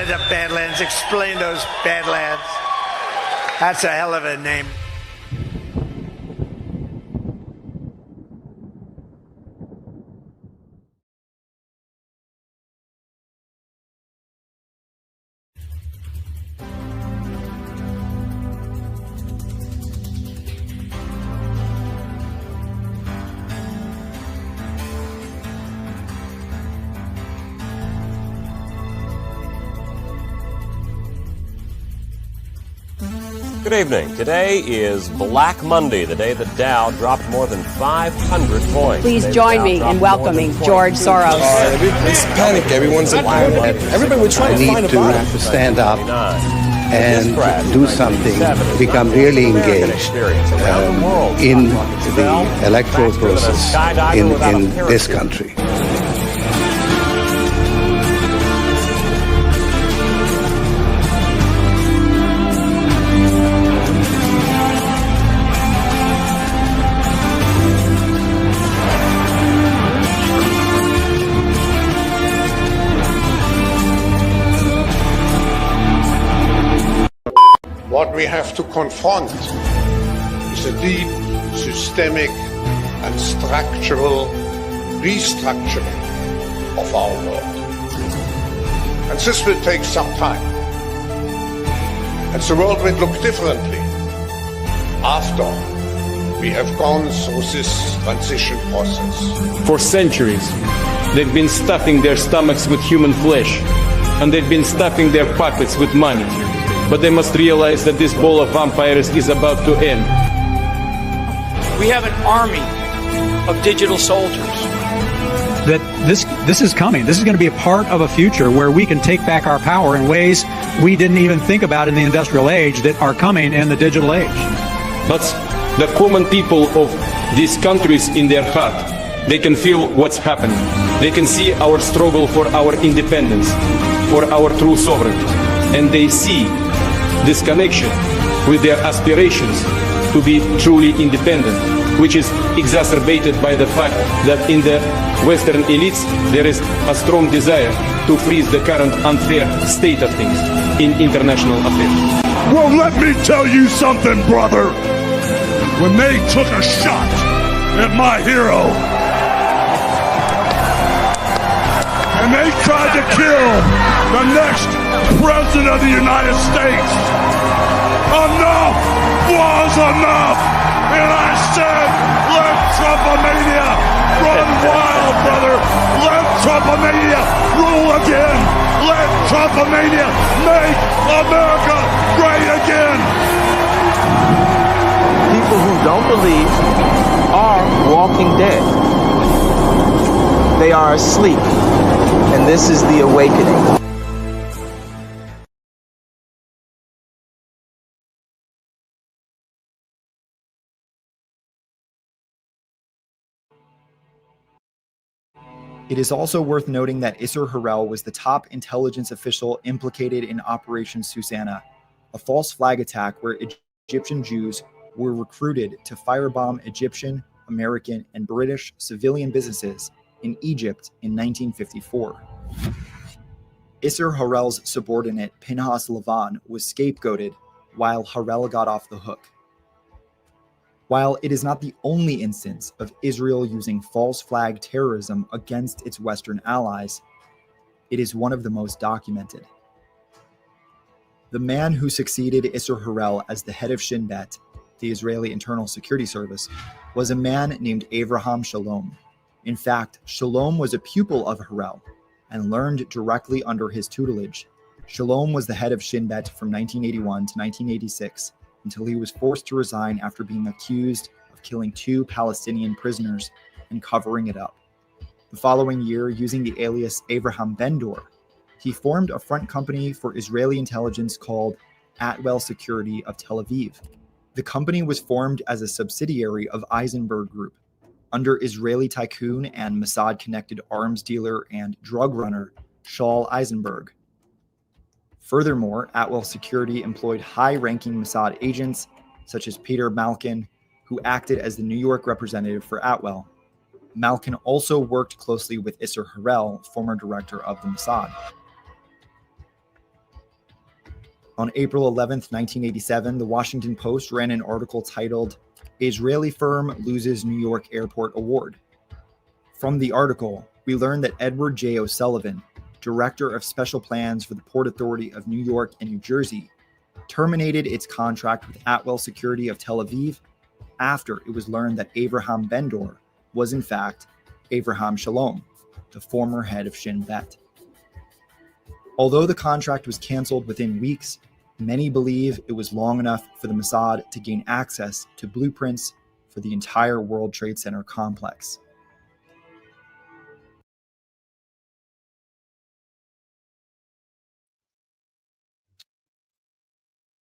to the Badlands. Explain those Badlands. That's a hell of a name. Good evening. Today is Black Monday, the day the Dow dropped more than 500 points. Please join me in welcoming George Soros. Everybody's panicked. Everyone's everybody would try to find a bottom. To stand up and do something, become really engaged in the electoral process in this country. What we have to confront is a deep, systemic, and structural restructuring of our world. And this will take some time. And the world will look differently after we have gone through this transition process. For centuries, they've been stuffing their stomachs with human flesh, and they've been stuffing their pockets with money. But they must realize that this bowl of vampires is about to end. We have an army of digital soldiers. That this is coming. This is going to be a part of a future where we can take back our power in ways we didn't even think about in the industrial age that are coming in the digital age. But the common people of these countries in their heart, they can feel what's happening. They can see our struggle for our independence, for our true sovereignty. And they see this connection with their aspirations to be truly independent, which is exacerbated by the fact that in the Western elites there is a strong desire to freeze the current unfair state of things in international affairs. Well, let me tell you something, brother. When they took a shot at my hero, and they tried to kill the next President of the United States, enough was enough. And I said, let Trumpomania run wild, brother. Let Trumpomania rule again. Let Trumpomania make America great again. People who don't believe are walking dead. They are asleep. And this is the awakening. It is also worth noting that Isser Harel was the top intelligence official implicated in Operation Susanna, a false flag attack where Egyptian Jews were recruited to firebomb Egyptian, American, and British civilian businesses in Egypt in 1954. Isser Harel's subordinate Pinhas Lavan was scapegoated while Harel got off the hook. While it is not the only instance of Israel using false flag terrorism against its Western allies, it is one of the most documented. The man who succeeded Isser Harel as the head of Shin Bet, the Israeli Internal Security Service, was a man named Avraham Shalom. In fact, Shalom was a pupil of Harel and learned directly under his tutelage. Shalom was the head of Shin Bet from 1981 to 1986, until he was forced to resign after being accused of killing 2 Palestinian prisoners and covering it up. The following year, using the alias Avraham Ben-Dor, he formed a front company for Israeli intelligence called Atwell Security of Tel Aviv. The company was formed as a subsidiary of Eisenberg Group, under Israeli tycoon and Mossad-connected arms dealer and drug runner Shaul Eisenberg. Furthermore, Atwell Security employed high-ranking Mossad agents, such as Peter Malkin, who acted as the New York representative for Atwell. Malkin also worked closely with Isser Harel, former director of the Mossad. On April 11th, 1987, the Washington Post ran an article titled, "Israeli Firm Loses New York Airport Award." From the article, we learned that Edward J. O'Sullivan, Director of Special Plans for the Port Authority of New York and New Jersey, terminated its contract with Atwell Security of Tel Aviv after it was learned that Avraham Ben-Dor was in fact Avraham Shalom, the former head of Shin Bet. Although the contract was canceled within weeks, many believe it was long enough for the Mossad to gain access to blueprints for the entire World Trade Center complex.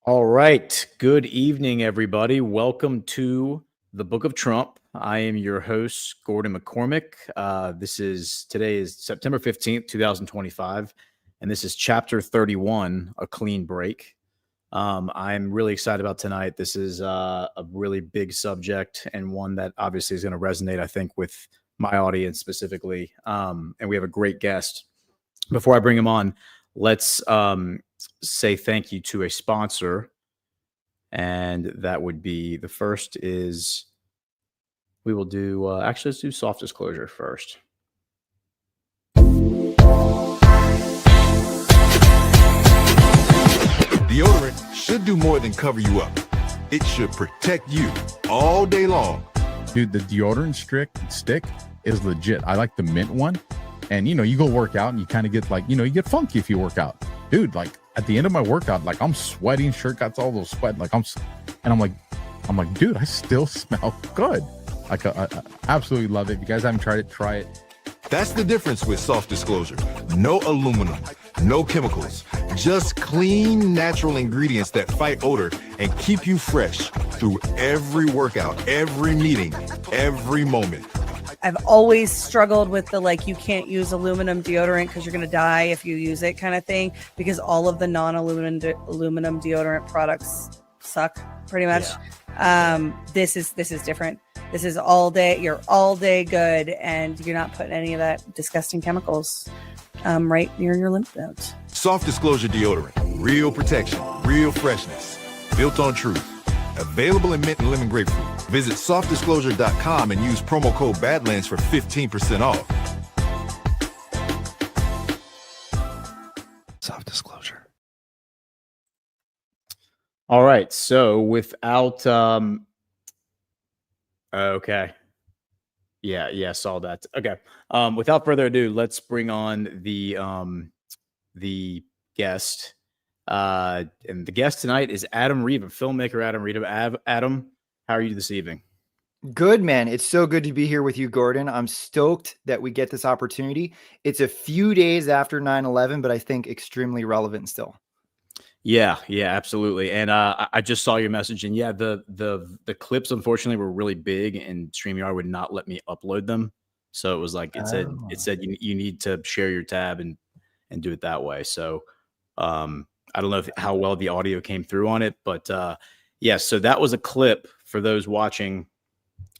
All right. Good evening, everybody. Welcome to the Book of Trump. I am your host, Gordon McCormick. Today is September 15th, 2025, and this is chapter 31, A Clean Break. I'm really excited about tonight. This is a really big subject and one that obviously is going to resonate, I think, with my audience specifically. And we have a great guest. Before I bring him on, let's say thank you to a sponsor, and that would be, the first is, we will do actually let's do soft disclosure first. Deodorant should do more than cover you up. It should protect you all day long. Dude, the deodorant stick is legit. I like the mint one. And, you go work out and you kind of get you get funky if you work out. Dude, at the end of my workout, I'm sweating, shirt got all those sweat. I'm like, dude, I still smell good. I absolutely love it. If you guys haven't tried it, try it. That's the difference with Soft Disclosure. No aluminum, no chemicals, just clean, natural ingredients that fight odor and keep you fresh through every workout, every meeting, every moment. I've always struggled with the you can't use aluminum deodorant because you're going to die if you use it kind of thing, because all of the non-aluminum deodorant products suck pretty much. Yeah. This is different. This is all day. You're all day good, and you're not putting any of that disgusting chemicals right near your lymph nodes. Soft Disclosure deodorant, real protection, real freshness, built on truth. Available in mint and lemon grapefruit. Visit softdisclosure.com and use promo code Badlands for 15% off. Soft disclosure. All right. So without okay. Yeah, saw that. Okay. Without further ado, let's bring on the guest. And the guest tonight is Adam Riva, filmmaker Adam Riva. Adam, how are you this evening? Good, man. It's so good to be here with you, Gordon. I'm stoked that we get this opportunity. It's a few days after 9/11, but I think extremely relevant still. Yeah, absolutely. And I just saw your message, and the clips unfortunately were really big, and StreamYard would not let me upload them. So it was it said you need to share your tab and do it that way. So I don't know how well the audio came through on it, but so that was a clip for those watching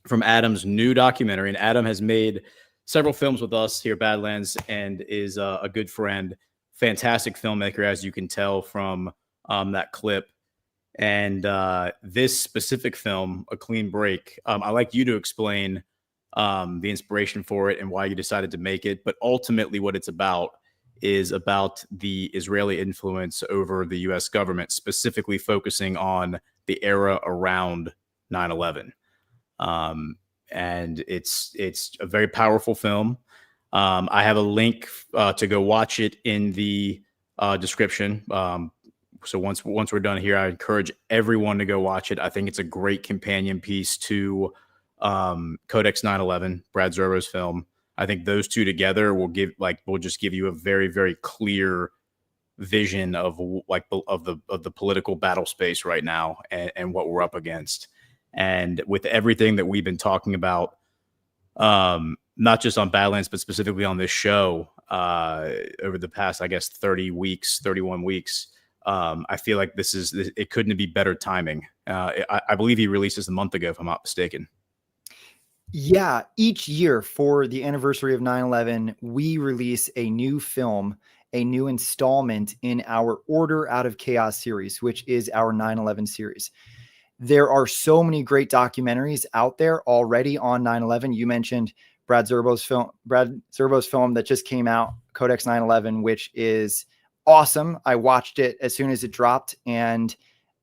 from Adam's new documentary. And Adam has made several films with us here at Badlands and is a good friend, fantastic filmmaker, as you can tell from that clip. And this specific film, A Clean Break, I'd like you to explain the inspiration for it and why you decided to make it. But ultimately what it's about is about the Israeli influence over the U.S. government, specifically focusing on the era around 9/11. And it's a very powerful film. I have a link to go watch it in the description. So once we're done here, I encourage everyone to go watch it. I think it's a great companion piece to Codex 9/11, Brad Zerbo's film. I think those two together will just give you a very, very clear vision of the political battle space right now and what we're up against. And with everything that we've been talking about, not just on Badlands, but specifically on this show over the past, 31 weeks, I feel like it couldn't be better timing. I believe he released this a month ago, if I'm not mistaken. Yeah, each year for the anniversary of 9/11, we release a new film, a new installment in our Order Out of Chaos series, which is our 9/11 series. There are so many great documentaries out there already on 9/11. You mentioned Brad Zerbo's film that just came out, Codex 9/11, which is awesome. I watched it as soon as it dropped, and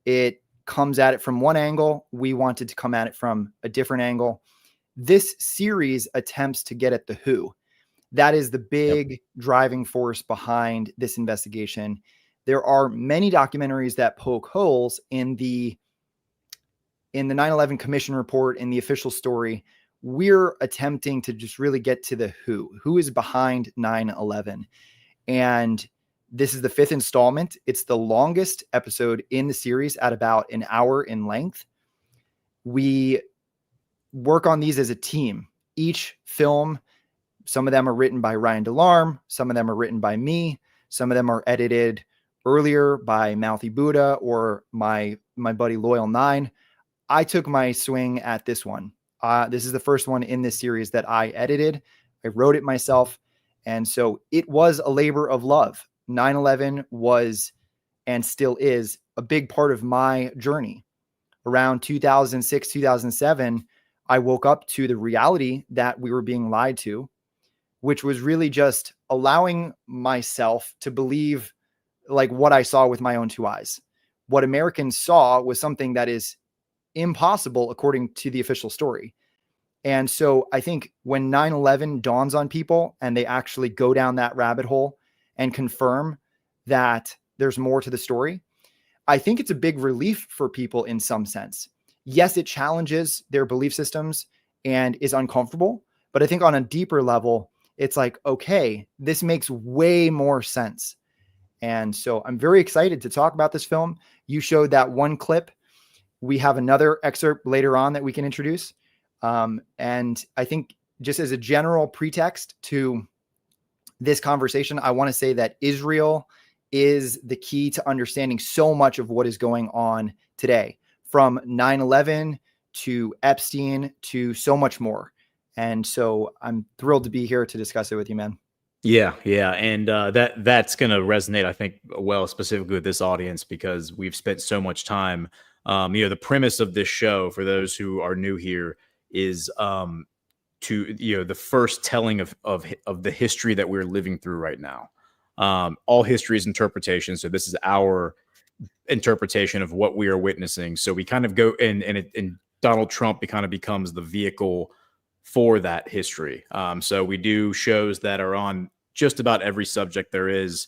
it comes at it from one angle. We wanted to come at it from a different angle. This series attempts to get at the who. That is the big driving force behind this investigation. There are many documentaries that poke holes in the 9/11 Commission report, in the official story. We're attempting to just really get to the who is behind 9/11. And this is the 5th installment. It's the longest episode in the series at about an hour in length. We work on these as a team. Each film, some of them are written by Ryan DeLarme. Some of them are written by me. Some of them are edited earlier by Mouthy Buddha or my buddy Loyal 9. I took my swing at this one. This is the first one in this series that I edited. I wrote it myself. And so it was a labor of love. 9/11 was and still is a big part of my journey. Around 2006, 2007, I woke up to the reality that we were being lied to, which was really just allowing myself to believe like what I saw with my own two eyes. What Americans saw was something that is impossible according to the official story. And so I think when 9/11 dawns on people and they actually go down that rabbit hole and confirm that there's more to the story, I think it's a big relief for people in some sense. Yes, it challenges their belief systems and is uncomfortable, but I think on a deeper level, it's like, okay, this makes way more sense. And so I'm very excited to talk about this film. You showed that one clip. We have another excerpt later on that we can introduce. And I think just as a general pretext to this conversation, I want to say that Israel is the key to understanding so much of what is going on today, from 9/11 to Epstein to so much more. And so I'm thrilled to be here to discuss it with you, man. Yeah. And that's going to resonate, I think, well, specifically with this audience, because we've spent so much time. The premise of this show, for those who are new here, is the first telling of the history that we're living through right now. All history is interpretation. So this is our interpretation of what we are witnessing. So we kind of go and Donald Trump kind of becomes the vehicle for that history. So we do shows that are on just about every subject there is.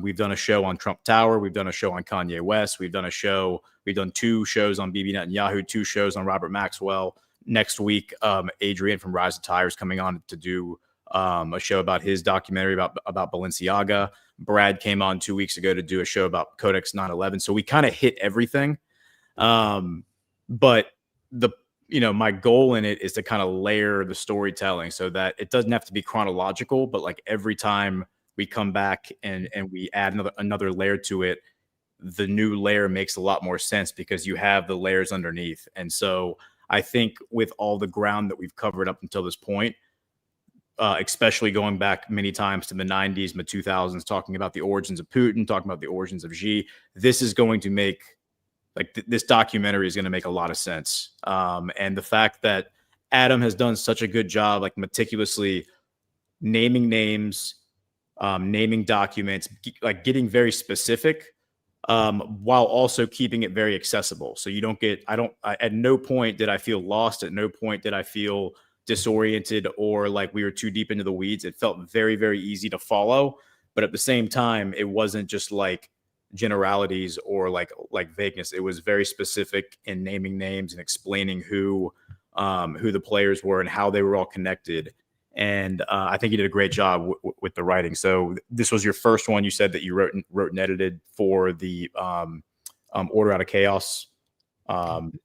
We've done a show on Trump Tower. We've done a show on Kanye West. We've done 2 shows on Bibi Netanyahu, 2 shows on Robert Maxwell. Next week, Adrian from Rise of Tires coming on to do a show about his documentary about Balenciaga. Brad came on 2 weeks ago to do a show about Codex 9/11. So we kind of hit everything. But my goal in it is to kind of layer the storytelling so that it doesn't have to be chronological, but like every time we come back and we add another layer to it, the new layer makes a lot more sense because you have the layers underneath. And so I think with all the ground that we've covered up until this point, especially going back many times to the 90s, the 2000s, talking about the origins of Putin, talking about the origins of Xi, this is going to make, this documentary is going to make a lot of sense. And the fact that Adam has done such a good job, meticulously naming names, naming documents, getting very specific, while also keeping it very accessible. So you at no point did I feel lost. At no point did I feel disoriented or like we were too deep into the weeds. It felt very, very easy to follow. But at the same time, it wasn't just like generalities or like vagueness. It was very specific in naming names and explaining who the players were and how they were all connected. And I think you did a great job with the writing. So this was your first one. You said that you wrote and edited for the Order Out of Chaos.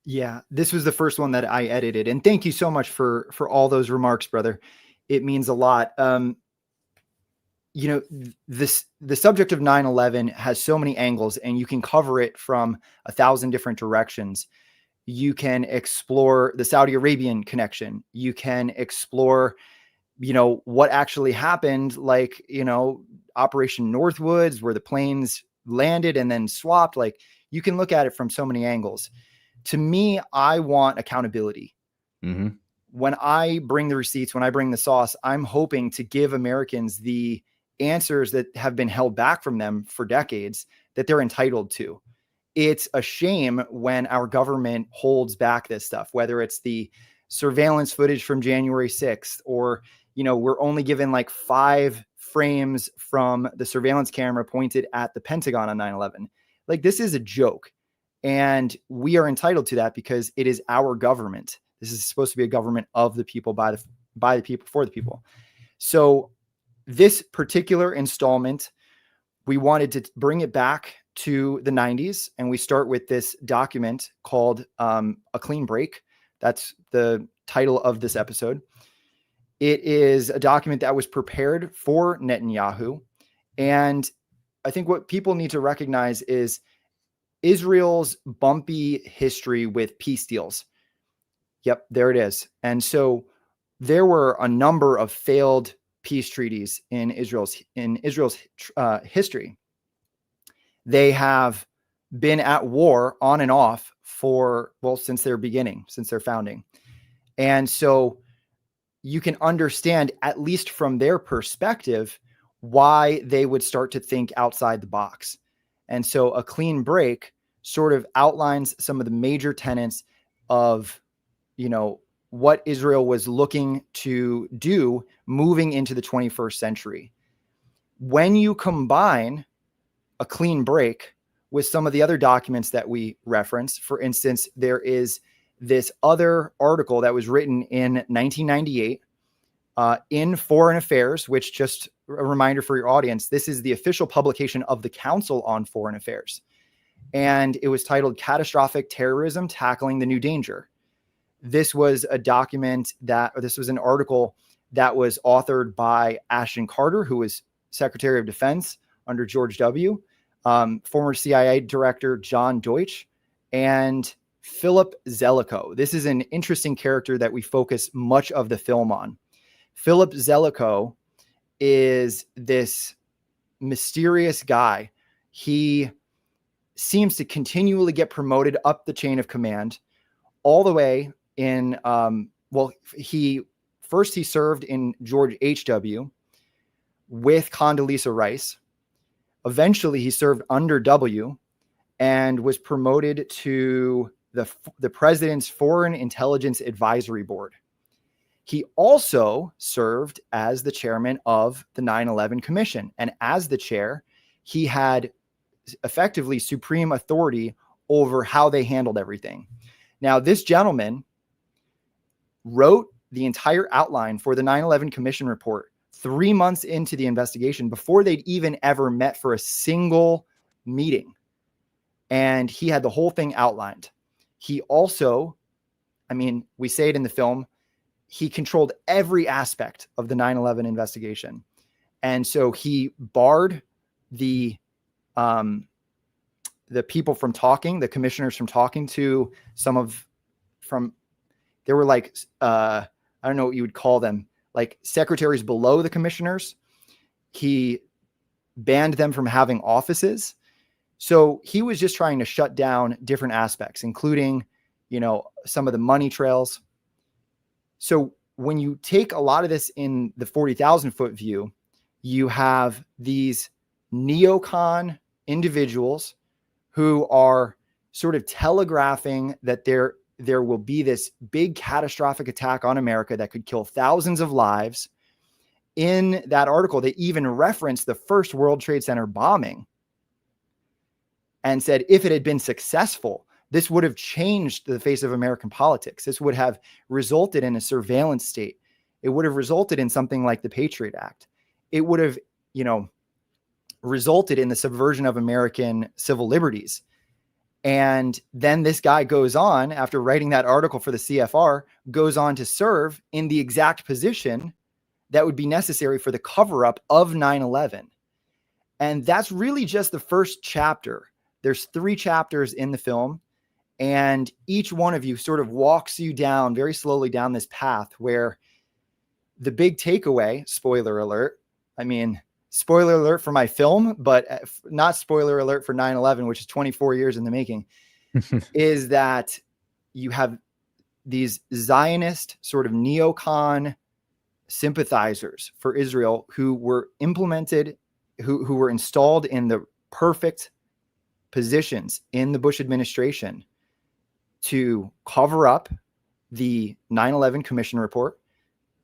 Yeah, this was the first one that I edited. And thank you so much for all those remarks, brother. It means a lot. The subject of 9/11 has so many angles, and you can cover it from 1,000 different directions. You can explore the Saudi Arabian connection. You can explore what actually happened, like, Operation Northwoods, where the planes landed and then swapped. Like, you can look at it from so many angles. To me, I want accountability. Mm-hmm. When I bring the receipts, when I bring the sauce, I'm hoping to give Americans the answers that have been held back from them for decades that they're entitled to. It's a shame when our government holds back this stuff, whether it's the surveillance footage from January 6th, or, we're only given like 5 frames from the surveillance camera pointed at the Pentagon on 9/11. Like, this is a joke. And we are entitled to that because it is our government. This is supposed to be a government of the people, by the people, for the people. So this particular installment, we wanted to bring it back to the 90s. And we start with this document called A Clean Break. That's the title of this episode. It is a document that was prepared for Netanyahu. And I think what people need to recognize is Israel's bumpy history with peace deals. Yep, there it is. And so there were a number of failed peace treaties in Israel's history. They have been at war on and off since their beginning, since their founding. And so you can understand, at least from their perspective, why they would start to think outside the box. And so A Clean Break sort of outlines some of the major tenets of, what Israel was looking to do moving into the 21st century. When you combine A Clean Break with some of the other documents that we reference, for instance, there is this other article that was written in 1998 in Foreign Affairs, which, just a reminder for your audience, this is the official publication of the Council on Foreign Affairs. And it was titled Catastrophic Terrorism, Tackling the New Danger. This was an article that was authored by Ashton Carter, who was Secretary of Defense under George W., former CIA Director John Deutsch, and Philip Zelikow. This is an interesting character that we focus much of the film on. Philip Zelikow is this mysterious guy. He seems to continually get promoted up the chain of command, all the way in, he served in George H.W. with Condoleezza Rice. Eventually, he served under W and was promoted to the president's Foreign Intelligence Advisory Board. He also served as the chairman of the 9/11 Commission. And as the chair, he had effectively supreme authority over how they handled everything. Now, this gentleman wrote the entire outline for the 9/11 Commission report 3 months into the investigation, before they'd even ever met for a single meeting. And he had the whole thing outlined. He also, we say it in the film, he controlled every aspect of the 9/11 investigation. And so he barred the people from talking, the commissioners from talking to there were like, I don't know what you would call them, like secretaries below the commissioners. He banned them from having offices. So he was just trying to shut down different aspects, including, some of the money trails. So when you take a lot of this in the 40,000 foot view, you have these neocon individuals who are sort of telegraphing that there will be this big catastrophic attack on America that could kill thousands of lives. In that article, they even referenced the first World Trade Center bombing and said, if it had been successful, this would have changed the face of American politics. This would have resulted in a surveillance state. It would have resulted in something like the Patriot Act. It would have, resulted in the subversion of American civil liberties. And then this guy goes on, after writing that article for the CFR, goes on to serve in the exact position that would be necessary for the cover-up of 9/11. And that's really just the first chapter. There's 3 chapters in the film, and each one of you sort of walks you down very slowly down this path where the big takeaway, spoiler alert, I mean, spoiler alert for my film, but not spoiler alert for 9/11, which is 24 years in the making, is that you have these Zionist sort of neocon sympathizers for Israel who were implemented, who were installed in the perfect positions in the Bush administration to cover up the 9/11 Commission report,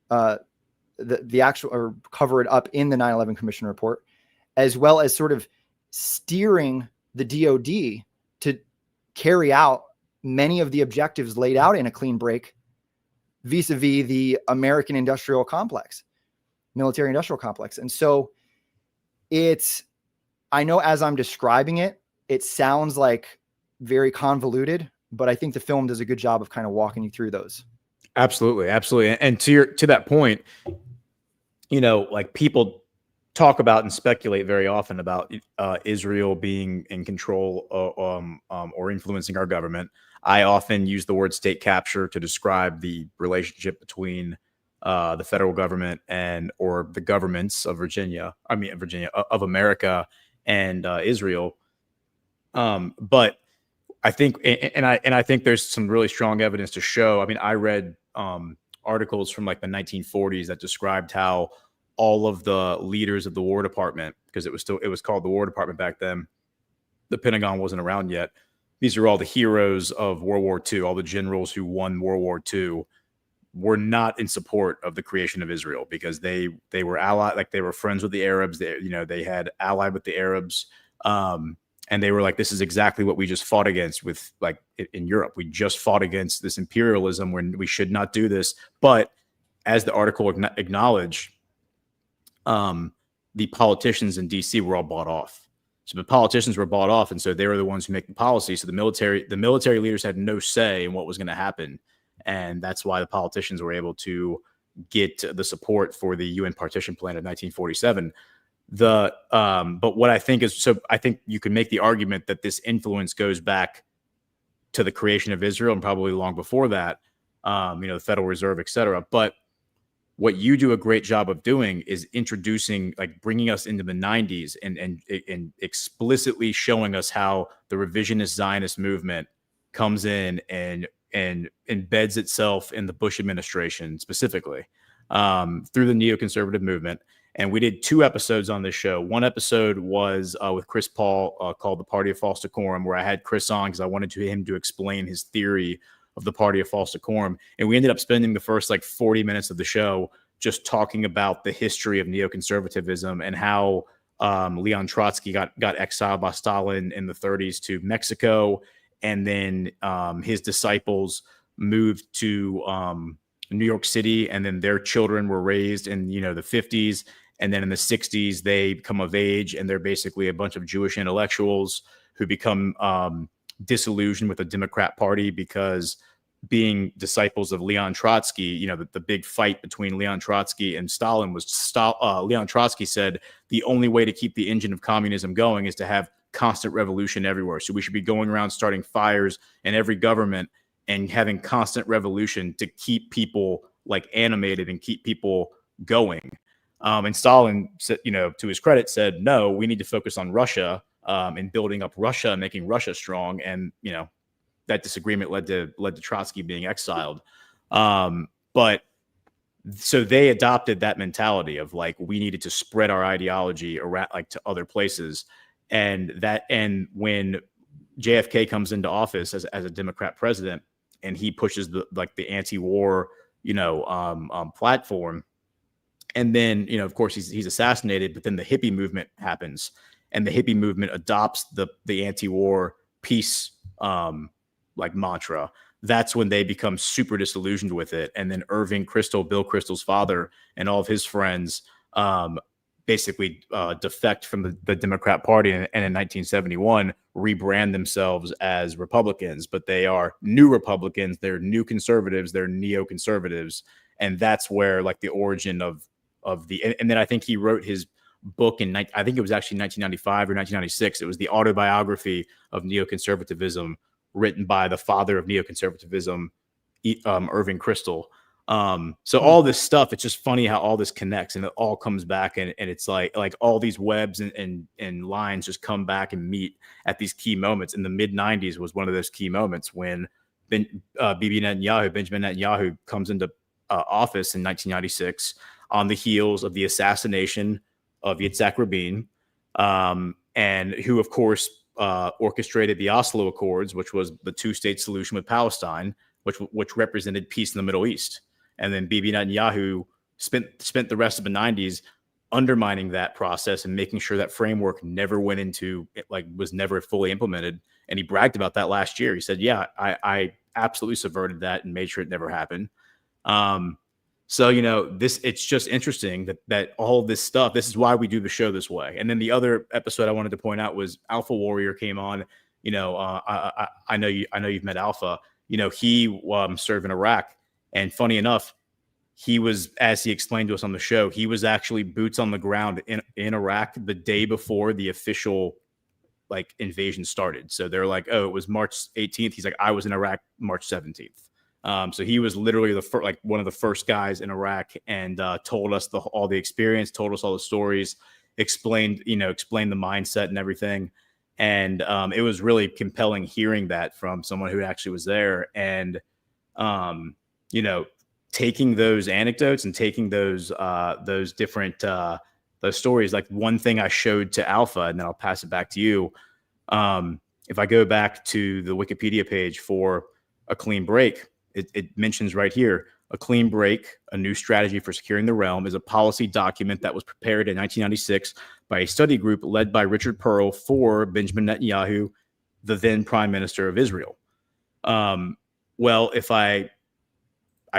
the actual, or cover it up in the 9/11 Commission report, as well as sort of steering the DOD to carry out many of the objectives laid out in a clean break vis-a-vis the American industrial complex, military industrial complex. And so I know as I'm describing it, it sounds like very convoluted, but I think the film does a good job of kind of walking you through those. Absolutely. Absolutely. And to that point, like people talk about and speculate very often about Israel being in control or influencing our government. I often use the word state capture to describe the relationship between the federal government or the governments of of America and Israel. But I think, and I think there's some really strong evidence to show. I mean, I read articles from like the 1940s that described how all of the leaders of the War Department, because it was called the War Department back then, the Pentagon wasn't around yet. These are all the heroes of World War II. All the generals who won World War II were not in support of the creation of Israel because they were allied, like they were friends with the Arabs. They had allied with the Arabs. And they were like, this is exactly what we just fought against with, like, in Europe. We just fought against this imperialism when we should not do this. But as the article acknowledged, the politicians in DC were all bought off. So the politicians were bought off, and so they were the ones who make the policy. So the military leaders had no say in what was going to happen, and that's why the politicians were able to get the support for the UN partition plan of 1947. But what I think is, so I think you can make the argument that this influence goes back to the creation of Israel and probably long before that, the Federal Reserve, et cetera. But what you do a great job of doing is introducing, like bringing us into the 90s and explicitly showing us how the revisionist Zionist movement comes in and embeds itself in the Bush administration specifically through the neoconservative movement. And we did 2 episodes on this show. One episode was with Chris Paul called The Party of False Decorum, where I had Chris on because I wanted him to explain his theory of the Party of False Decorum. And we ended up spending the first 40 minutes of the show just talking about the history of neoconservatism and how Leon Trotsky got exiled by Stalin in the 30s to Mexico. And then his disciples moved to New York City, and then their children were raised in, the 50s. And then in the 60s, they come of age, and they're basically a bunch of Jewish intellectuals who become disillusioned with the Democrat Party because being disciples of Leon Trotsky, the big fight between Leon Trotsky and Stalin was Leon Trotsky said the only way to keep the engine of communism going is to have constant revolution everywhere. So we should be going around starting fires in every government and having constant revolution to keep people animated and keep people going. And Stalin said, to his credit, said, no, we need to focus on Russia and building up Russia and making Russia strong. And, that disagreement led to Trotsky being exiled. But so they adopted that mentality of we needed to spread our ideology around to other places. And when JFK comes into office as a Democrat president and he pushes the anti-war, platform, and then, of course he's assassinated, but then the hippie movement happens and the hippie movement adopts the anti-war peace, mantra. That's when they become super disillusioned with it. And then Irving Kristol, Bill Kristol's father, and all of his friends basically defect from the Democrat Party, and in 1971 rebrand themselves as Republicans, but they are new Republicans, they're new conservatives, they're neoconservatives. And that's where the origin of and then I think he wrote his book I think it was actually 1995 or 1996. It was the autobiography of neoconservatism, written by the father of neoconservatism, Irving Kristol. So all this stuff, it's just funny how all this connects and it all comes back, and it's like all these webs and lines just come back and meet at these key moments. In the mid 90s was one of those key moments when Benjamin Netanyahu comes into office in 1996 on the heels of the assassination of Yitzhak Rabin, and who, of course, orchestrated the Oslo Accords, which was the two-state solution with Palestine, which represented peace in the Middle East. And then Bibi Netanyahu spent the rest of the 90s undermining that process and making sure that framework never went into, was never fully implemented. And he bragged about that last year. He said, yeah, I absolutely subverted that and made sure it never happened. So, it's just interesting that all this stuff, this is why we do the show this way. And then the other episode I wanted to point out was Alpha Warrior came on. I know you've met Alpha. He served in Iraq. And funny enough, he was, as he explained to us on the show, he was actually boots on the ground in Iraq the day before the official invasion started. So they're like, oh, it was March 18th. He's like, I was in Iraq March 17th. So he was literally one of the first guys in Iraq, and told us all the experience, told us all the stories, explained the mindset and everything. And it was really compelling hearing that from someone who actually was there. And taking those anecdotes and taking those different those stories. Like one thing I showed to Alpha, and then I'll pass it back to you. If I go back to the Wikipedia page for A Clean Break, it mentions right here, A Clean Break, a new strategy for securing the realm, is a policy document that was prepared in 1996 by a study group led by Richard Perle for Benjamin Netanyahu, the then Prime Minister of Israel. Well, if I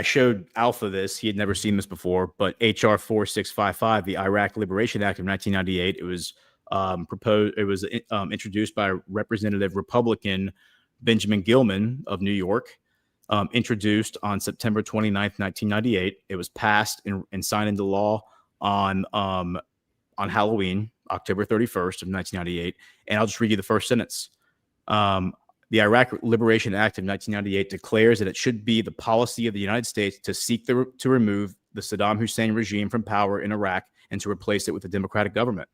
showed Alpha this, he had never seen this before, but HR 4655, the Iraq Liberation Act of 1998, it was introduced by Representative Republican Benjamin Gilman of New York, introduced on September 29th, 1998. It was passed and signed into law on Halloween, October 31st of 1998. And I'll just read you the first sentence. The Iraq Liberation Act of 1998 declares that it should be the policy of the United States to seek to remove the Saddam Hussein regime from power in Iraq and to replace it with a democratic government.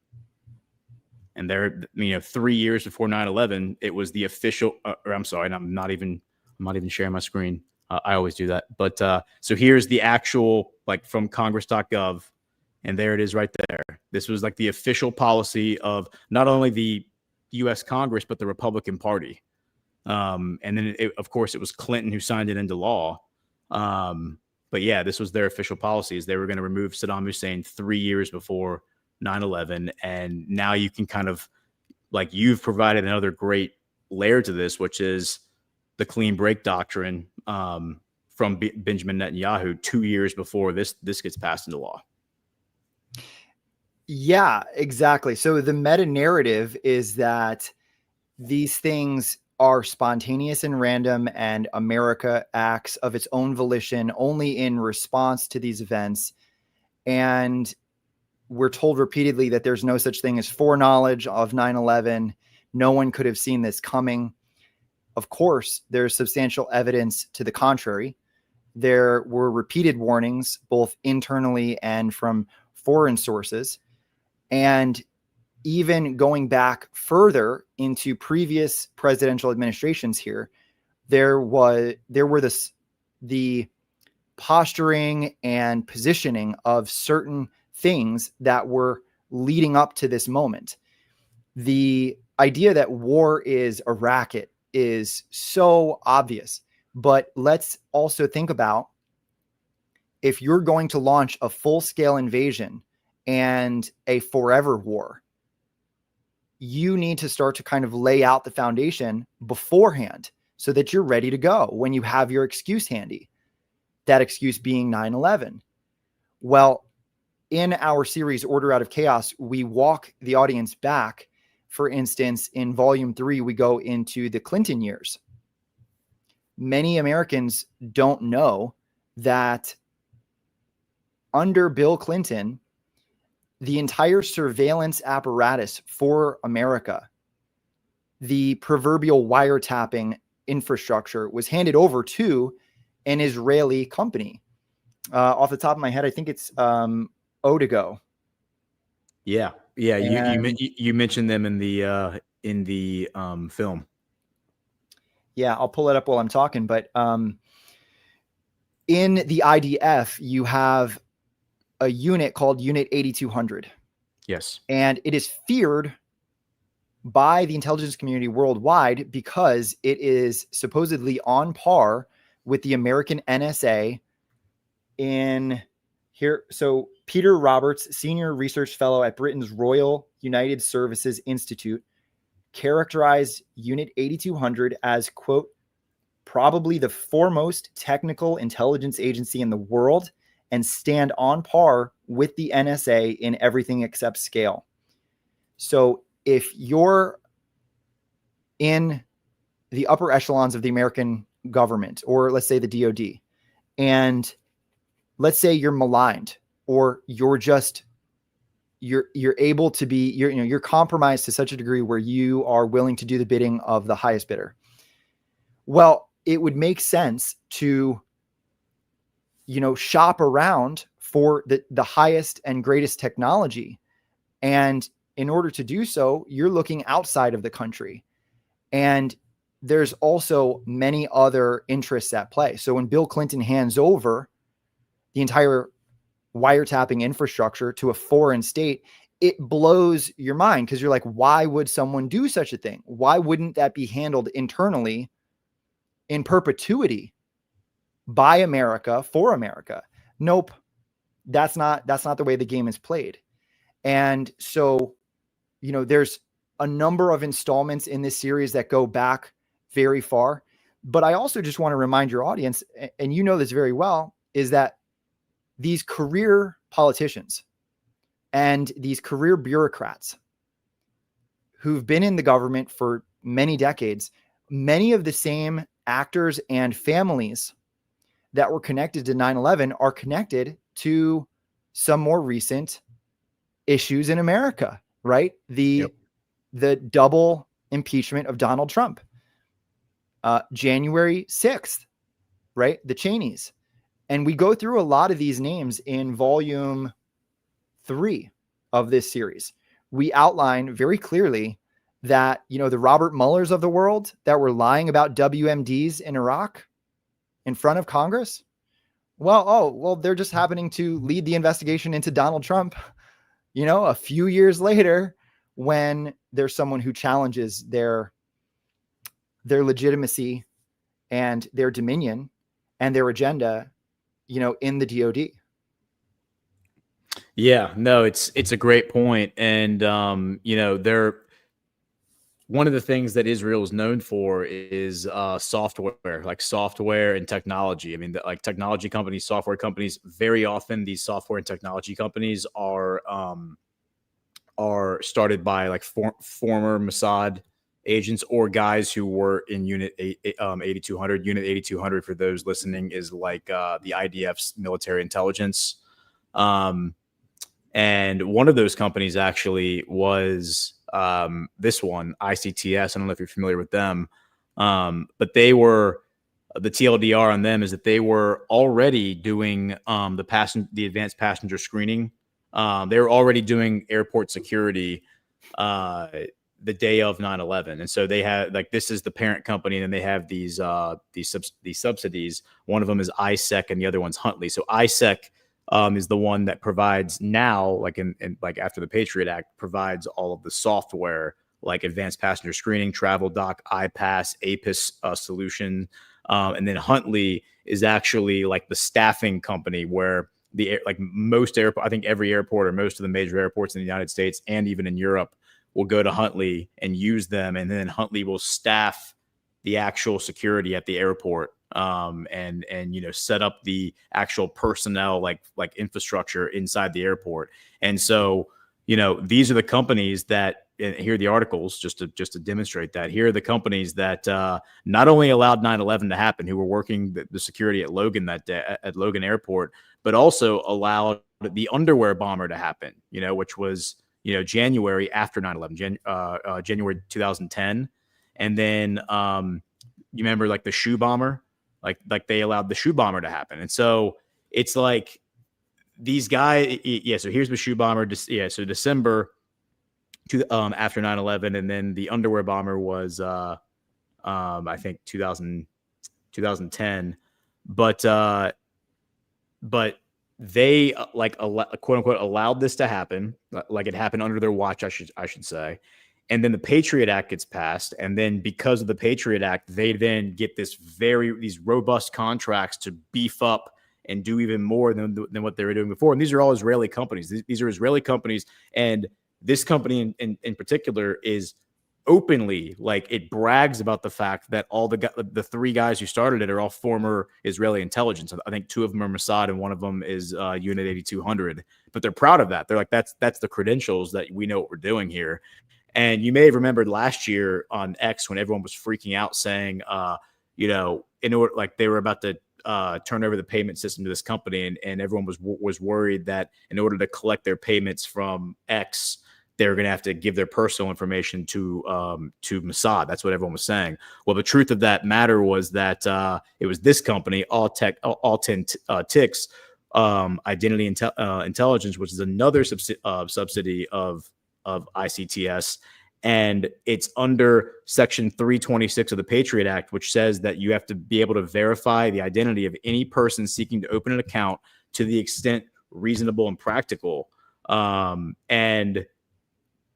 And there, 3 years before 9/11, it was the official. I'm sorry, I'm not even sharing my screen. I always do that. But so here's the actual from Congress.gov, and there it is right there. This was the official policy of not only the U.S. Congress but the Republican Party. And then, of course, it was Clinton who signed it into law. But yeah, this was their official policies. They were going to remove Saddam Hussein 3 years before 9/11. And now you can kind of you've provided another great layer to this, which is the clean break doctrine from Benjamin Netanyahu 2 years before this gets passed into law. Yeah, exactly. So the meta narrative is that these things are spontaneous and random, and America acts of its own volition only in response to these events. And we're told repeatedly that there's no such thing as foreknowledge of 9/11. No one could have seen this coming. Of course, there's substantial evidence to the contrary. There were repeated warnings, both internally and from foreign sources. And even going back further into previous presidential administrations here, there were the posturing and positioning of certain things that were leading up to this moment. The idea that war is a racket is so obvious, but let's also think about if you're going to launch a full-scale invasion and a forever war, you need to start to kind of lay out the foundation beforehand so that you're ready to go when you have your excuse handy. That excuse being 9/11. Well, in our series Order Out of Chaos, we walk the audience back. For instance, in volume 3, we go into the Clinton years. Many Americans don't know that under Bill Clinton, the entire surveillance apparatus for America, the proverbial wiretapping infrastructure, was handed over to an Israeli company. Off the top of my head, I think it's Odigo. Yeah. You mentioned them in the film. Yeah, I'll pull it up while I'm talking. But in the IDF, you have a unit called Unit 8200. Yes. And it is feared by the intelligence community worldwide because it is supposedly on par with the American NSA in here. So Peter Roberts, Senior Research Fellow at Britain's Royal United Services Institute, characterized Unit 8200 as, quote, probably the foremost technical intelligence agency in the world and stand on par with the NSA in everything except scale. So if you're in the upper echelons of the American government, or let's say the DoD, and let's say you're maligned, or you're able to be, you're compromised to such a degree where you are willing to do the bidding of the highest bidder. Well, it would make sense to, shop around for the highest and greatest technology. And in order to do so, you're looking outside of the country. And there's also many other interests at play. So when Bill Clinton hands over the entire wiretapping infrastructure to a foreign state, it blows your mind because you're like, why would someone do such a thing? Why wouldn't that be handled internally in perpetuity by America for America? Nope. That's not the way the game is played. And so, there's a number of installments in this series that go back very far. But I also just want to remind your audience, and you know this very well, is that these career politicians and these career bureaucrats who've been in the government for many decades, many of the same actors and families that were connected to 9/11 are connected to some more recent issues in America, right? The double impeachment of Donald Trump, January 6th, right? The Cheneys. And we go through a lot of these names in volume 3 of this series. We outline very clearly that, the Robert Muellers of the world that were lying about WMDs in Iraq in front of Congress. Well, they're just happening to lead the investigation into Donald Trump, a few years later, when there's someone who challenges their legitimacy and their dominion and their agenda, in the DoD. Yeah, no, it's a great point. And, one of the things that Israel is known for is software, like software and technology. I mean, like technology companies, software companies, very often these software and technology companies are started by like former Mossad agents or guys who were in Unit 8200. Unit 8200, for those listening, is like the IDF's military intelligence. And one of those companies actually was this one, ICTS. I don't know if you're familiar with them, but they were, the TLDR on them is that they were already doing the advanced passenger screening. They were already doing airport security the day of 9/11, and so they had, like, this is the parent company, and then they have these subsidies. One of them is ISEC, and the other one's Huntley. So ISEC is the one that provides now, like like after the Patriot Act, provides all of the software, like advanced passenger screening, travel doc, iPass, APIS solution, and then Huntley is actually like the staffing company where most airport, I think every airport or most of the major airports in the United States and even in Europe will go to Huntley and use them, and then Huntley will staff the actual security at the airport, and set up the actual personnel, like infrastructure inside the airport. And so these are the companies that, and here are the articles just to demonstrate that. Here are the companies that not only allowed 9/11 to happen, who were working the security at Logan that day, at Logan Airport, but also allowed the underwear bomber to happen, which was January after 9/11, January 2010. And then you remember like the shoe bomber, like they allowed the shoe bomber to happen. And so it's like these guys. Yeah. So here's the shoe bomber. So December to after 9/11, and then the underwear bomber was I think 2010, but they quote unquote allowed this to happen, like it happened under their watch, I should say. And then the Patriot Act gets passed, and then because of the Patriot Act, they then get these robust contracts to beef up and do even more than what they were doing before. And these are all Israeli companies. These are Israeli companies, and this company in particular is openly, like, it brags about the fact that all the three guys who started it are all former Israeli intelligence. I think two of them are Mossad and one of them is Unit 8200. But they're proud of that. They're like, that's the credentials that we know what we're doing here. And you may have remembered last year on X when everyone was freaking out saying, in order, like, they were about to turn over the payment system to this company, and everyone was worried that in order to collect their payments from X, they're going to have to give their personal information to Mossad. That's what everyone was saying. Well, the truth of that matter was that it was this company, All 10 Ticks, Identity Intelligence, which is another subsidy of ICTS, and it's under Section 326 of the Patriot Act, which says that you have to be able to verify the identity of any person seeking to open an account to the extent reasonable and practical. And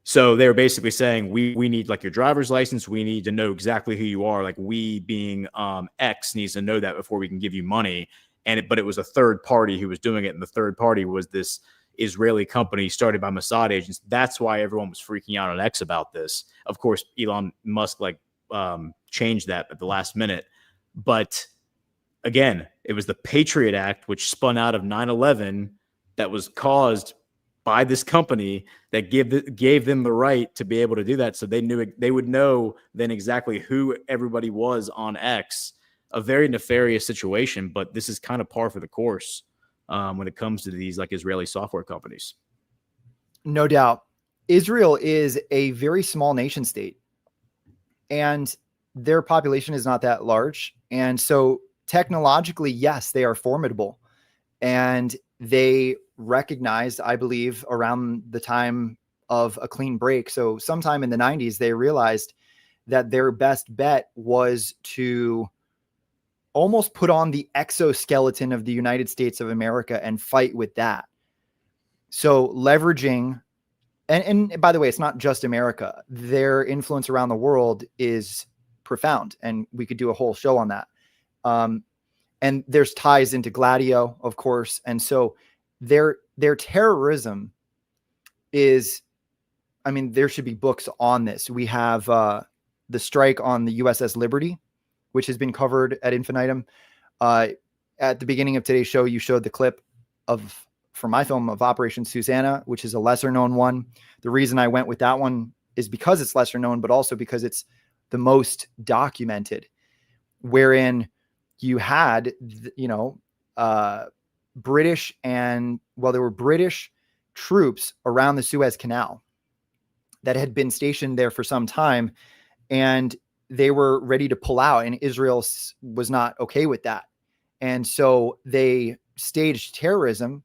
so they're basically saying we need, like, your driver's license. We need to know exactly who you are. Like, we being X needs to know that before we can give you money. But it was a third party who was doing it, and the third party was this Israeli company started by Mossad agents. That's why everyone was freaking out on X about this. Of course, Elon Musk changed that at the last minute. But again, it was the Patriot Act, which spun out of 9/11, that was caused by this company, that gave them the right to be able to do that. So they would know then exactly who everybody was on X. A very nefarious situation, but this is kind of par for the course when it comes to these, like, Israeli software companies. No doubt. Israel is a very small nation state, and their population is not that large. And so technologically, yes, they are formidable. And they recognized, I believe, around the time of a clean break. So sometime in the 90s, they realized that their best bet was to almost put on the exoskeleton of the United States of America and fight with that. So leveraging, and by the way, it's not just America. Their influence around the world is profound, and we could do a whole show on that. And there's ties into Gladio, of course. And so their terrorism is, I mean, there should be books on this. We have the strike on the USS Liberty, which has been covered ad infinitum. At the beginning of today's show, you showed the clip from my film of Operation Susanna, which is a lesser known one. The reason I went with that one is because it's lesser known, but also because it's the most documented, wherein you had, British there were British troops around the Suez Canal that had been stationed there for some time, and they were ready to pull out, and Israel was not okay with that. And so they staged terrorism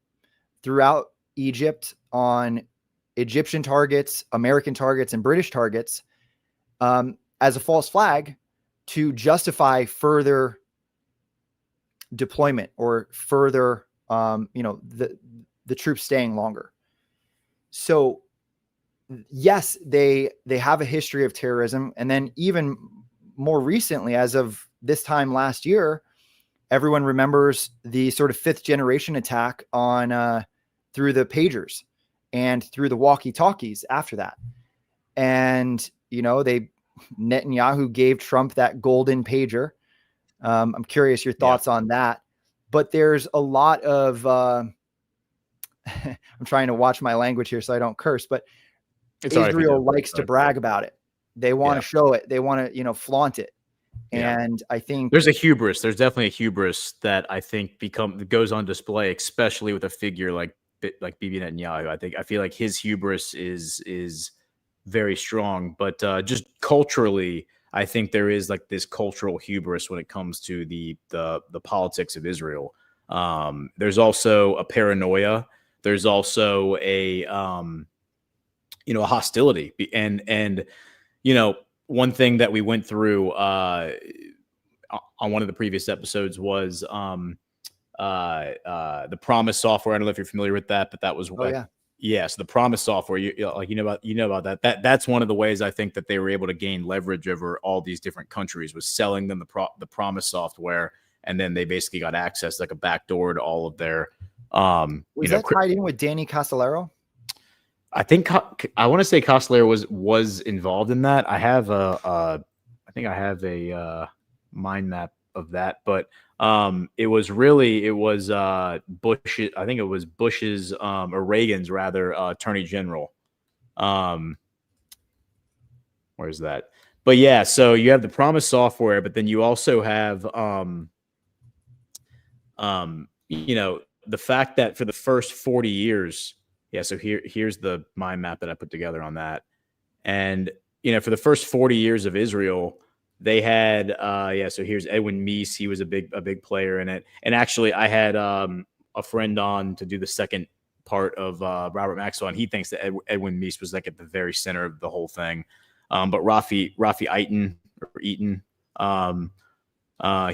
throughout Egypt on Egyptian targets, American targets, and British targets as a false flag to justify further deployment or further, the troops staying longer. So yes, they have a history of terrorism. And then even more recently, as of this time last year, everyone remembers the sort of 5th generation attack on through the pagers and through the walkie-talkies after that. And, Netanyahu gave Trump that golden pager. I'm curious your thoughts on that. But there's a lot of, I'm trying to watch my language here so I don't curse, but Israel likes to brag about it. They want to show it. They want to, flaunt it. And I think there's a hubris. There's definitely a hubris that I think goes on display, especially with a figure like Bibi Netanyahu. I feel like his hubris is very strong, but just culturally, I think there is like this cultural hubris when it comes to the politics of Israel. There's also a paranoia. There's also a a hostility. And one thing that we went through on one of the previous episodes was the Promise software. I don't know if you're familiar with that, but that was so the Promise software. You know about that. That's one of the ways I think that they were able to gain leverage over all these different countries, was selling them the Promise software, and then they basically got access, like a backdoor, to all of their. Was that tied in with Danny Castellero? I think I want to say Castellero was involved in that. I have a mind map of that, but it was Bush. I think it was Bush's or Reagan's rather attorney general. Where's that? But yeah, so you have the Promise software, but then you also have the fact that for the first 40 years. Yeah, so here's the mind map that I put together on that. And, for the first 40 years of Israel, they had, so here's Edwin Meese. He was a big player in it. And actually, I had a friend on to do the second part of Robert Maxwell, and he thinks that Edwin Meese was like at the very center of the whole thing. But Rafi Eaton,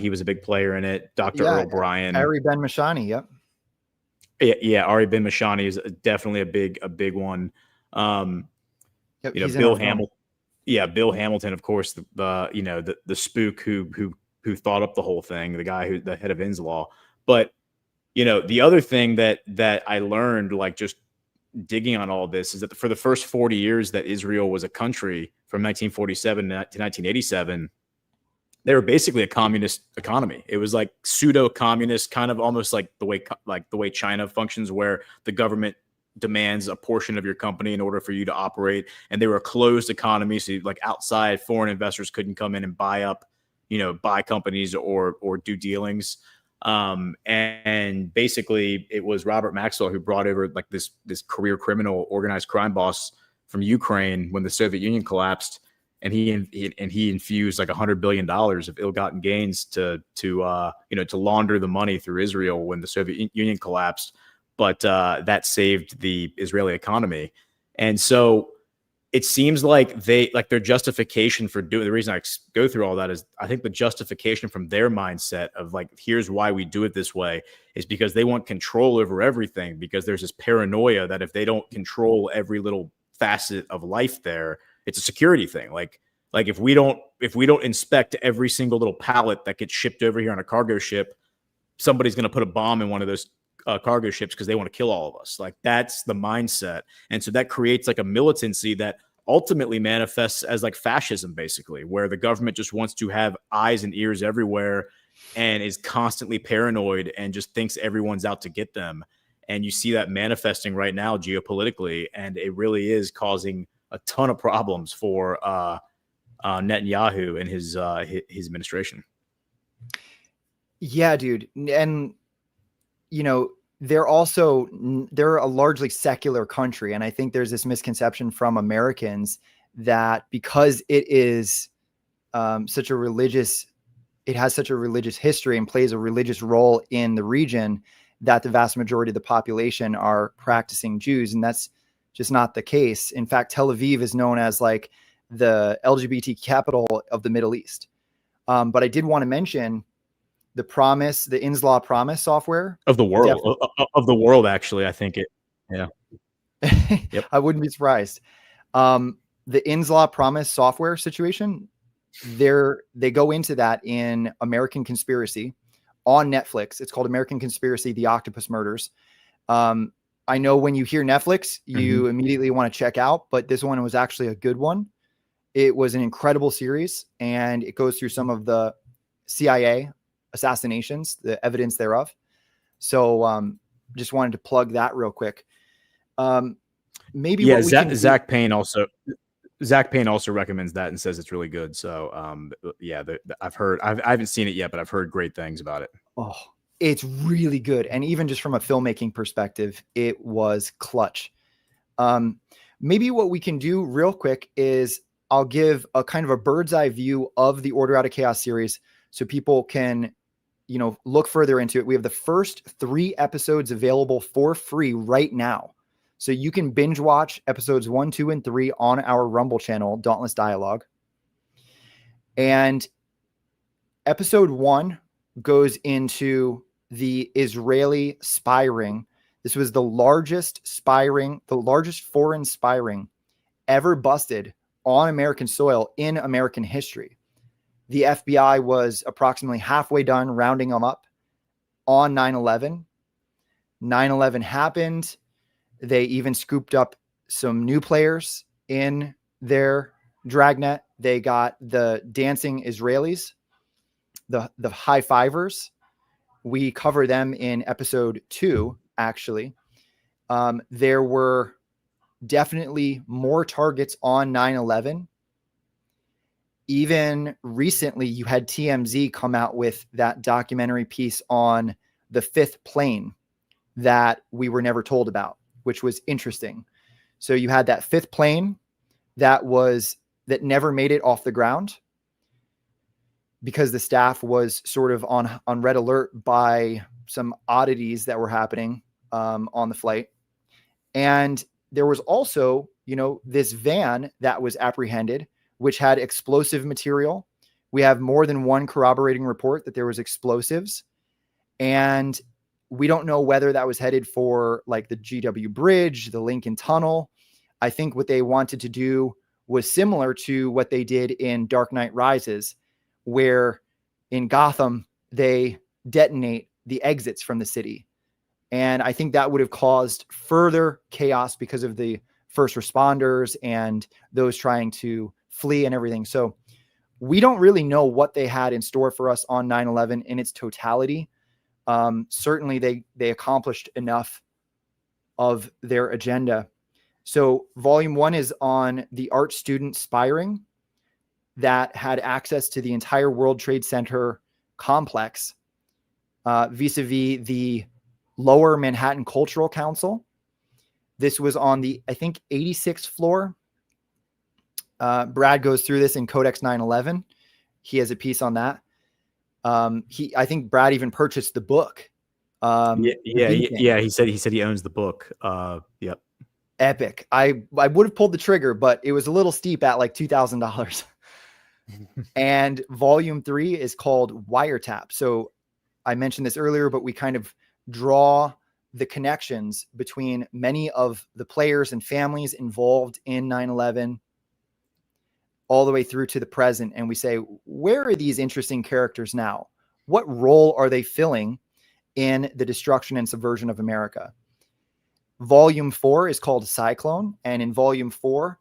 he was a big player in it. Dr. Earl Bryan. Ari Ben Mashani, yep. Yeah, Ari Ben Mashani is definitely a big one. Bill Hamilton. Yeah, Bill Hamilton, of course, the spook who thought up the whole thing, the head of Inslaw. But the other thing that I learned, like just digging on all this, is that for the first 40 years that Israel was a country, from 1947 to 1987. They were basically a communist economy. It was like pseudo-communist, kind of almost like the way China functions, where the government demands a portion of your company in order for you to operate. And they were a closed economy, so like outside foreign investors couldn't come in and buy companies or do dealings. And basically, it was Robert Maxwell who brought over like this career criminal, organized crime boss from Ukraine when the Soviet Union collapsed. And he infused like $100 billion of ill-gotten gains to launder the money through Israel when the Soviet Union collapsed. But that saved the Israeli economy. And so it seems like their justification for doing, the reason I go through all that is I think the justification from their mindset of like, here's why we do it this way, is because they want control over everything, because there's this paranoia that if they don't control every little facet of life there, it's a security thing. Like if we don't inspect every single little pallet that gets shipped over here on a cargo ship, somebody's going to put a bomb in one of those cargo ships because they want to kill all of us. Like that's the mindset. And so that creates like a militancy that ultimately manifests as like fascism, basically, where the government just wants to have eyes and ears everywhere and is constantly paranoid and just thinks everyone's out to get them. And you see that manifesting right now geopolitically, and it really is causing a ton of problems for Netanyahu and his administration. Yeah, dude. And, they're a largely secular country. And I think there's this misconception from Americans that because it is it has such a religious history and plays a religious role in the region, that the vast majority of the population are practicing Jews. And that's just not the case. In fact, Tel Aviv is known as like the LGBT capital of the Middle East. But I did want to mention the Inslaw Promise software of the world, actually. I think it, yeah. Yep. I wouldn't be surprised. The Inslaw Promise software situation, they go into that in American Conspiracy on Netflix. It's called American Conspiracy: The Octopus Murders. I know when you hear Netflix, you immediately want to check out, but this one was actually a good one. It was an incredible series, and it goes through some of the CIA assassinations, the evidence thereof. So just wanted to plug that real quick. Maybe Zach Payne also recommends that and says it's really good. So I haven't seen it yet, but I've heard great things about it. Oh, it's really good. And even just from a filmmaking perspective, it was clutch. Maybe what we can do real quick is I'll give a kind of a bird's eye view of the Order Out of Chaos series so people can look further into it, we have the first 3 episodes available for free right now. So you can binge watch episodes 1, 2, and 3 on our Rumble channel, Dauntless Dialogue. And episode 1 goes into the Israeli spy ring. This was the largest foreign spy ring ever busted on American soil in American history. The FBI was approximately halfway done rounding them up on 9/11. 9/11 happened. They even scooped up some new players in their dragnet. They got the dancing Israelis, the high fivers. We cover them in episode 2, actually. There were definitely more targets on 9/11. Even recently, you had TMZ come out with that documentary piece on the 5th plane that we were never told about, which was interesting. So you had that 5th plane that never made it off the ground because the staff was sort of on red alert by some oddities that were happening on the flight. And there was also, this van that was apprehended, which had explosive material. We have more than one corroborating report that there was explosives. And we don't know whether that was headed for like the GW Bridge, the Lincoln Tunnel. I think what they wanted to do was similar to what they did in Dark Knight Rises, where in Gotham, they detonate the exits from the city. And I think that would have caused further chaos because of the first responders and those trying to flee and everything. So we don't really know what they had in store for us on 9/11 in its totality. Certainly they accomplished enough of their agenda. So volume 1 is on the art student spy ring that had access to the entire World Trade Center complex, vis-a-vis the Lower Manhattan Cultural Council. This was on the, I think, 86th floor. Brad goes through this in Codex 9/11. He has a piece on that. I think Brad even purchased the book. Yeah. He said he owns the book. Yep. Epic. I would have pulled the trigger, but it was a little steep at like $2,000. And volume 3 is called Wiretap. So I mentioned this earlier, but we kind of draw the connections between many of the players and families involved in 9/11 all the way through to the present. And we say, where are these interesting characters now? What role are they filling in the destruction and subversion of America? Volume 4 is called Cyclone. And in volume 4,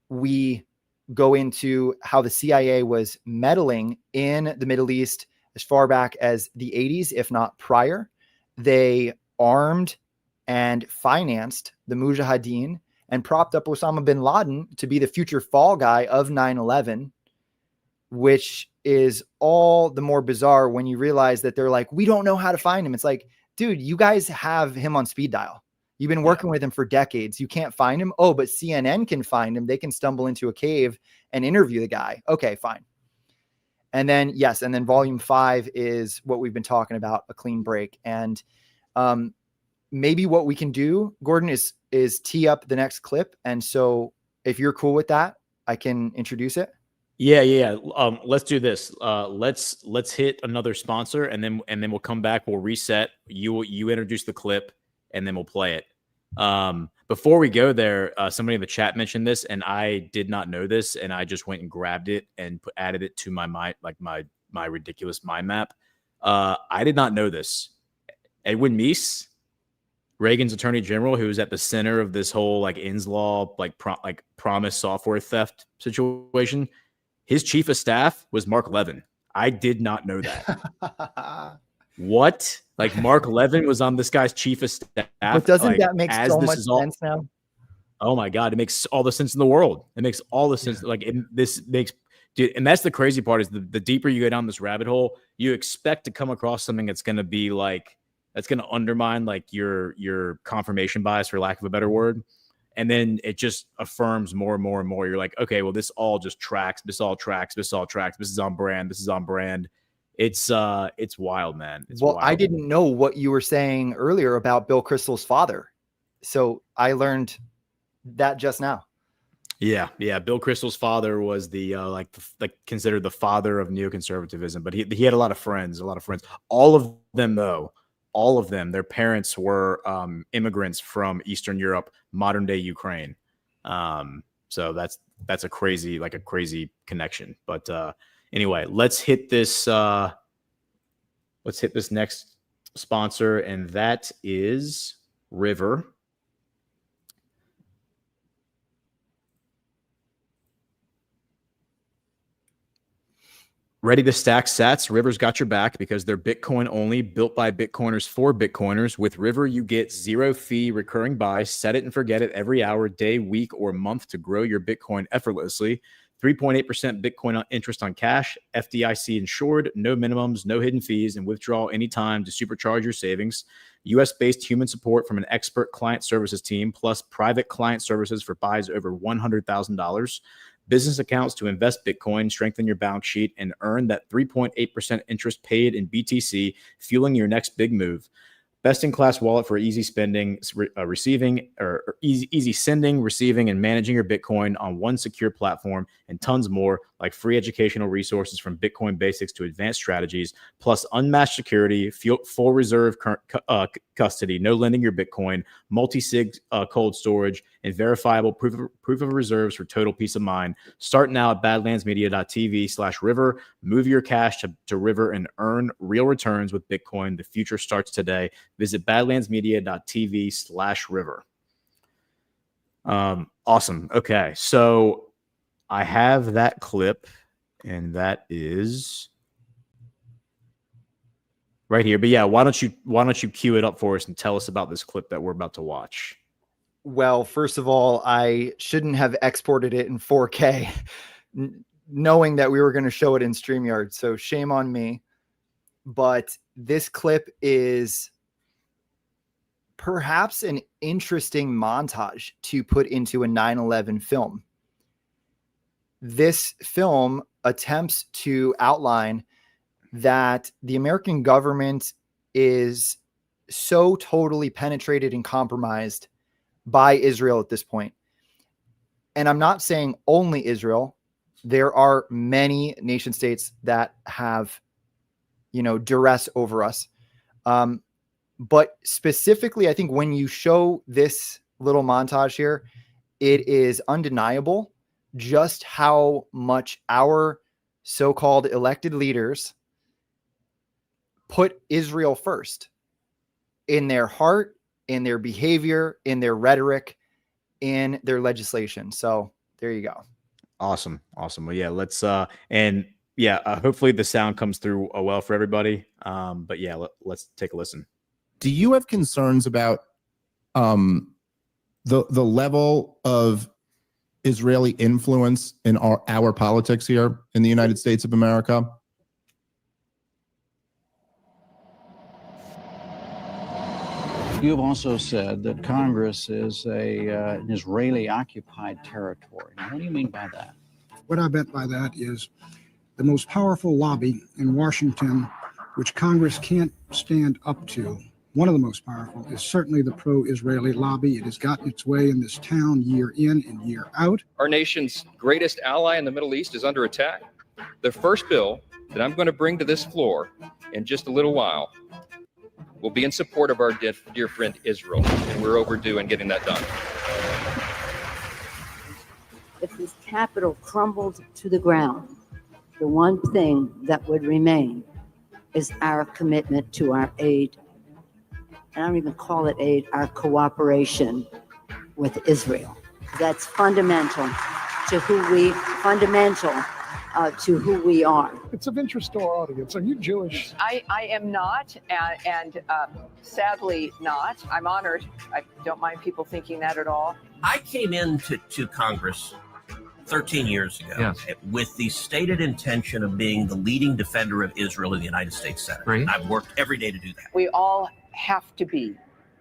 we go into how the CIA was meddling in the Middle East as far back as the 80s, if not prior. They armed and financed the Mujahideen and propped up Osama bin Laden to be the future fall guy of 9/11, which is all the more bizarre when you realize that they're like, we don't know how to find him. It's like, dude, you guys have him on speed dial. You've been working with him for decades. You can't find him. Oh, but CNN can find him. They can stumble into a cave and interview the guy. Okay, fine. And then, and then volume 5 is what we've been talking about, a clean break. And maybe what we can do, Gordon, is tee up the next clip. And so if you're cool with that, I can introduce it. Yeah. Let's do this. Let's hit another sponsor and then we'll come back. We'll reset. You introduce the clip and then we'll play it. Before we go there, somebody in the chat mentioned this and I did not know this. And I just went and grabbed it and added it to my ridiculous mind map. I did not know this. Edwin Meese, Reagan's attorney general, who was at the center of this whole Inslaw, promise software theft situation. His chief of staff was Mark Levin. I did not know that. What? Mark Levin was on this guy's chief of staff. But doesn't that make so much sense now? Oh my God. It makes all the sense in the world. It makes all the sense. Dude, and that's the crazy part is the deeper you go down this rabbit hole, you expect to come across something that's going to be that's going to undermine your confirmation bias, for lack of a better word. And then it just affirms more and more and more. You're like, okay, well, this all just tracks. This all tracks. This all tracks. This is on brand. This is on brand. It's wild, man. It's well, wild. I didn't know what you were saying earlier about Bill Kristol's father. So I learned that just now. Yeah. Bill Kristol's father was the considered the father of neoconservatism, but he had a lot of friends. All of them, their parents were immigrants from Eastern Europe, modern day Ukraine. So that's a crazy connection. But anyway, let's hit this next sponsor, and that is River. Ready to stack sats? River's got your back because they're Bitcoin only, built by Bitcoiners for Bitcoiners. With River, you get zero fee recurring buys, set it and forget it every hour, day, week, or month to grow your Bitcoin effortlessly. 3.8% Bitcoin interest on cash, FDIC insured, no minimums, no hidden fees, and withdraw anytime to supercharge your savings. US-based human support from an expert client services team, plus private client services for buys over $100,000. Business accounts to invest Bitcoin, strengthen your balance sheet, and earn that 3.8% interest paid in BTC, fueling your next big move. Best-in-class wallet for easy spending, easy sending, receiving, and managing your Bitcoin on one secure platform, and tons more, like free educational resources from Bitcoin basics to advanced strategies, plus unmatched security, full reserve custody, no lending your Bitcoin, multi-sig cold storage, and verifiable proof of reserves for total peace of mind. Start now at badlandsmedia.tv/river. Move your cash to River and earn real returns with Bitcoin. The future starts today. Visit badlandsmedia.tv/river. Awesome. Okay. So I have that clip, and that is right here. But yeah, why don't you cue it up for us and tell us about this clip that we're about to watch? Well, first of all, I shouldn't have exported it in 4K, knowing that we were going to show it in StreamYard. So shame on me. But this clip is perhaps an interesting montage to put into a 9/11 film. This film attempts to outline that the American government is so totally penetrated and compromised by Israel at this point. And I'm not saying only Israel. There are many nation states that have, duress over us. But specifically, I think when you show this little montage here, it is undeniable just how much our so-called elected leaders put Israel first in their heart, in their behavior, in their rhetoric, in their legislation. So there you go. Awesome. Well, yeah, let's, hopefully the sound comes through well for everybody. But yeah, let's take a listen. Do you have concerns about the level of Israeli influence in our politics here in the United States of America? You've also said that Congress is an Israeli-occupied territory. Now, what do you mean by that? What I meant by that is the most powerful lobby in Washington, which Congress can't stand up to. One of the most powerful is certainly the pro-Israeli lobby. It has gotten its way in this town year in and year out. Our nation's greatest ally in the Middle East is under attack. The first bill that I'm going to bring to this floor in just a little while will be in support of our dear friend Israel, and we're overdue in getting that done. If this Capitol crumbled to the ground, the one thing that would remain is our commitment to our aid. I don't even call it aid, our cooperation with Israel. That's fundamental to who we are. It's of interest to our audience. Are you Jewish? I am not, and sadly not. I'm honored. I don't mind people thinking that at all. I came into Congress 13 years ago with the stated intention of being the leading defender of Israel in the United States Senate. Right. I've worked every day to do that. We all have to be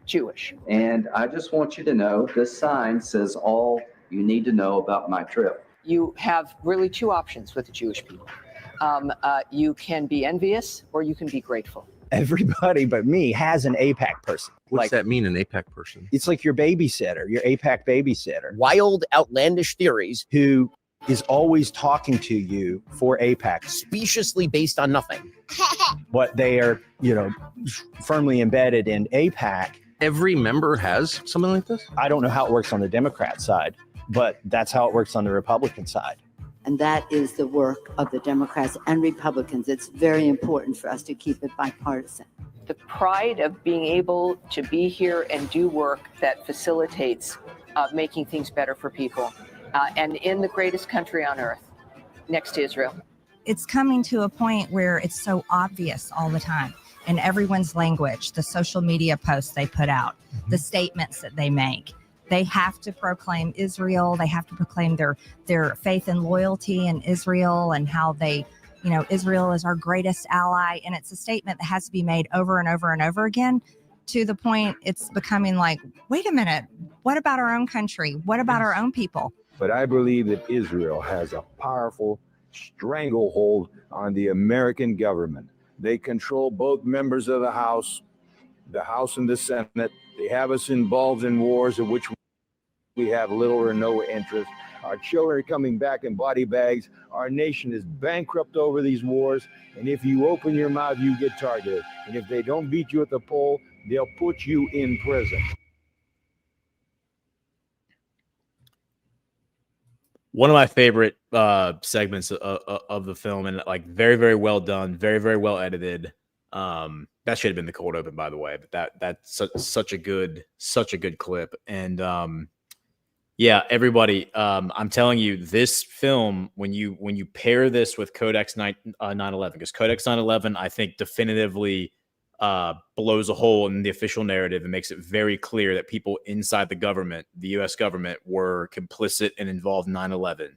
Jewish. And I just want you to know this sign says all you need to know about my trip. You have really two options with the Jewish people. You can be envious or you can be grateful. Everybody but me has an APAC person. What does that mean, an APAC person? It's like your babysitter, your APAC babysitter. Wild, outlandish theories who is always talking to you for APAC. Speciously based on nothing. But they are, firmly embedded in APAC. Every member has something like this? I don't know how it works on the Democrat side, but that's how it works on the Republican side. And that is the work of the Democrats and Republicans. It's very important for us to keep it bipartisan. The pride of being able to be here and do work that facilitates making things better for people. And in the greatest country on earth, next to Israel. It's coming to a point where it's so obvious all the time in everyone's language, the social media posts they put out, the statements that they make. They have to proclaim Israel. They have to proclaim their faith and loyalty in Israel and how they, Israel is our greatest ally. And it's a statement that has to be made over and over and over again, to the point it's becoming like, wait a minute, what about our own country? What about our own people? But I believe that Israel has a powerful stranglehold on the American government. They control both members of the House and the Senate. They have us involved in wars of which we have little or no interest. Our children are coming back in body bags. Our nation is bankrupt over these wars. And if you open your mouth, you get targeted. And if they don't beat you at the poll, they'll put you in prison. One of my favorite segments of the film, and like very, very well done, very, very well edited. That should have been the cold open, by the way, but that's such a good clip. And yeah, everybody, I'm telling you, this film, when you pair this with Codex 9/11, because Codex 9/11, I think definitively blows a hole in the official narrative and makes it very clear that people inside the government, the U.S. government, were complicit and involved in 9/11.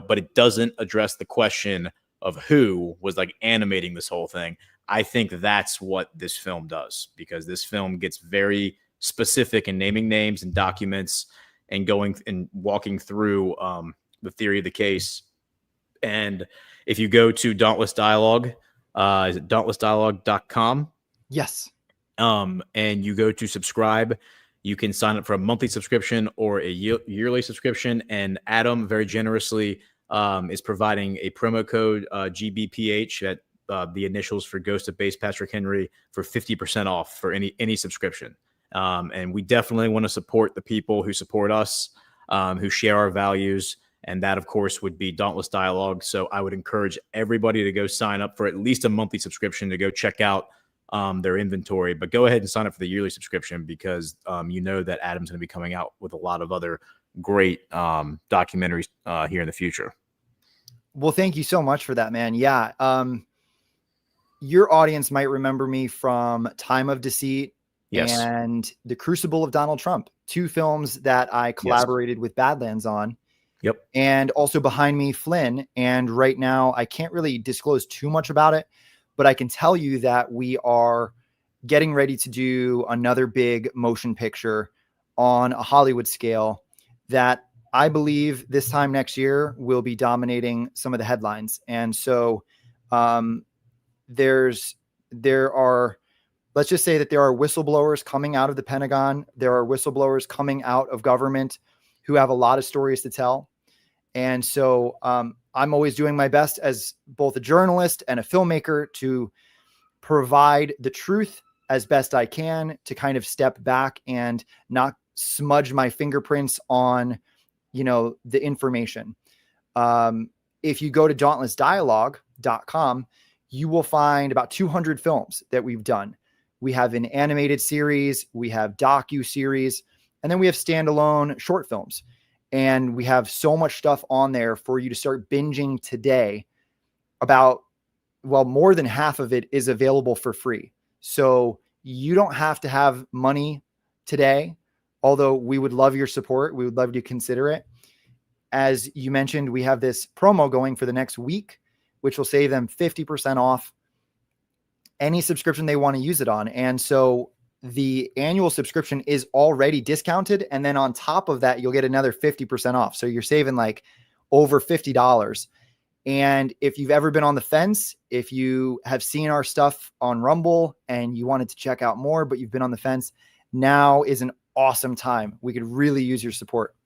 But it doesn't address the question of who was like animating this whole thing. I think that's what this film does, because this film gets very specific in naming names and documents and going and walking through the theory of the case. And if you go to Dauntless Dialogue, is it dauntlessdialogue.com? Yes. And you go to subscribe, you can sign up for a monthly subscription or a yearly subscription. And Adam very generously is providing a promo code GBPH at the initials for Ghost of Base Patrick Henry for 50% off for any subscription. And we definitely want to support the people who support us, who share our values. And that, of course, would be Dauntless Dialogue. So I would encourage everybody to go sign up for at least a monthly subscription to go check out their inventory. But go ahead and sign up for the yearly subscription, because that Adam's going to be coming out with a lot of other great documentaries here in the future. Well, thank you so much for that, man. Yeah. Your audience might remember me from Time of Deceit and The Crucible of Donald Trump, 2 films that I collaborated with Badlands on. Yep. And also behind me, Flynn. And right now, I can't really disclose too much about it, but I can tell you that we are getting ready to do another big motion picture on a Hollywood scale that I believe this time next year will be dominating some of the headlines. And so let's just say that there are whistleblowers coming out of the Pentagon. There are whistleblowers coming out of government who have a lot of stories to tell. And so I'm always doing my best as both a journalist and a filmmaker to provide the truth as best I can, to kind of step back and not smudge my fingerprints on, the information. If you go to dauntlessdialogue.com, you will find about 200 films that we've done. We have an animated series, we have docu-series, and then we have standalone short films. And we have so much stuff on there for you to start binging today. More than half of it is available for free. So you don't have to have money today, although we would love your support. We would love you to consider it. As you mentioned, we have this promo going for the next week, which will save them 50% off any subscription they want to use it on. And so the annual subscription is already discounted. And then on top of that, you'll get another 50% off. So you're saving like over $50. And if you've ever been on the fence, if you have seen our stuff on Rumble and you wanted to check out more, but you've been on the fence, now is an awesome time. We could really use your support.